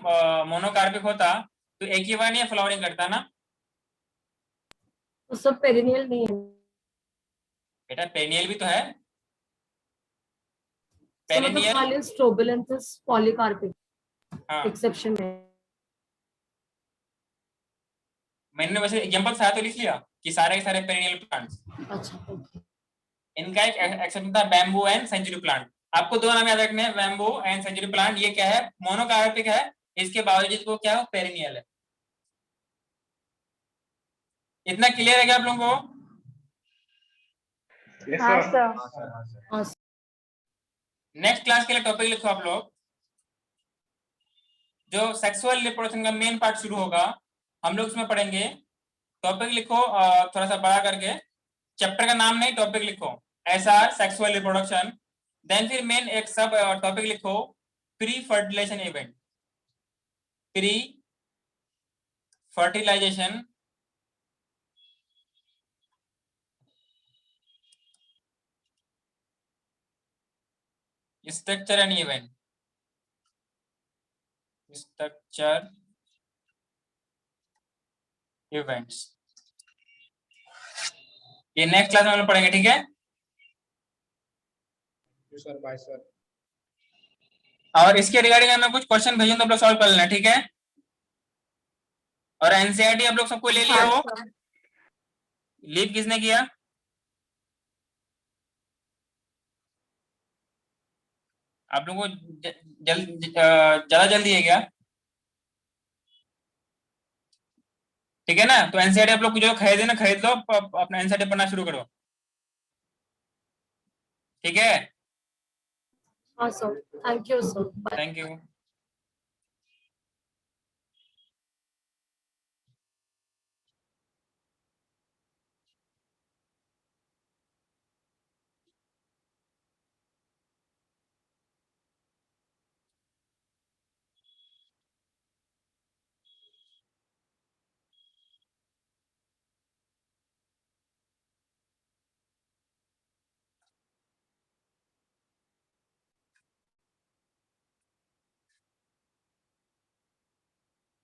मोनोकार्पिक होता तो एक ही बार नहीं फ्लावरिंग करता ना। तो सब पेरिनियल नहीं है। बेटा पेरिनियल भी तो है। तो मतलब पेरिनियल, खाली स्ट्रोबिलेंसिस पॉलीकार्पिक हाँ एक्सेप्शन है। मैंने वैसे एग्जांपल साथ तो लिख लिया कि सारे के सारे पेरिनियल प्लांट्स। अच्छा इनका एक एक्सेप्शन था बैम्बू एंड सेंचुरी प्लांट। आपको दो नाम याद रखने हैं, बैम्बू एंड सेंचुरी प्लांट। ये क्या है, मोनोकार्पिक है, इसके बावजूद वो क्या है, पेरिनियल है। इतना क्लियर है क्या आप लोगों को? Yes, हाँ sir. सर। हाँ नेक्स्ट क्लास के लिए टॉपिक लिखो आप लोग। जो सेक्सुअल रिप्रोडक्शन का मेन पार्ट शुरू होगा, हम लोग उसमें पढ़ेंगे। टॉपिक लिखो थोड़ा सा बड़ा करके, चैप्टर का नाम नहीं, टॉपिक लिखो SR सेक्सुअल रिप्रोडक्शन। देन फिर मेन एक सब टॉपिक लिखो pre fertilisation event, pre fertilisation structure and event, structure events. ये नेक्स्ट क्लास में हम लोग पढ़ेंगे, ठीक है? Sir bye sir. और इसके रिगार्डिंग मैं कुछ क्वेश्चन भेजूं तो आप लोग सॉल्व कर लेना, ठीक है? और एनसीईआरटी आप लोग सबको ले लिया हाँ हो? सर। लीव किसने किया? आप लोगों को ज्यादा जल्दी है क्या? ठीक है ना? तो एनसीईआरटी आप लोग जो खरीदे ना, खरीद लो, अपना एनसीईआरटी पढ़ना शुरू करो, ठीक है? हाँ sir, thank you sir. Thank you.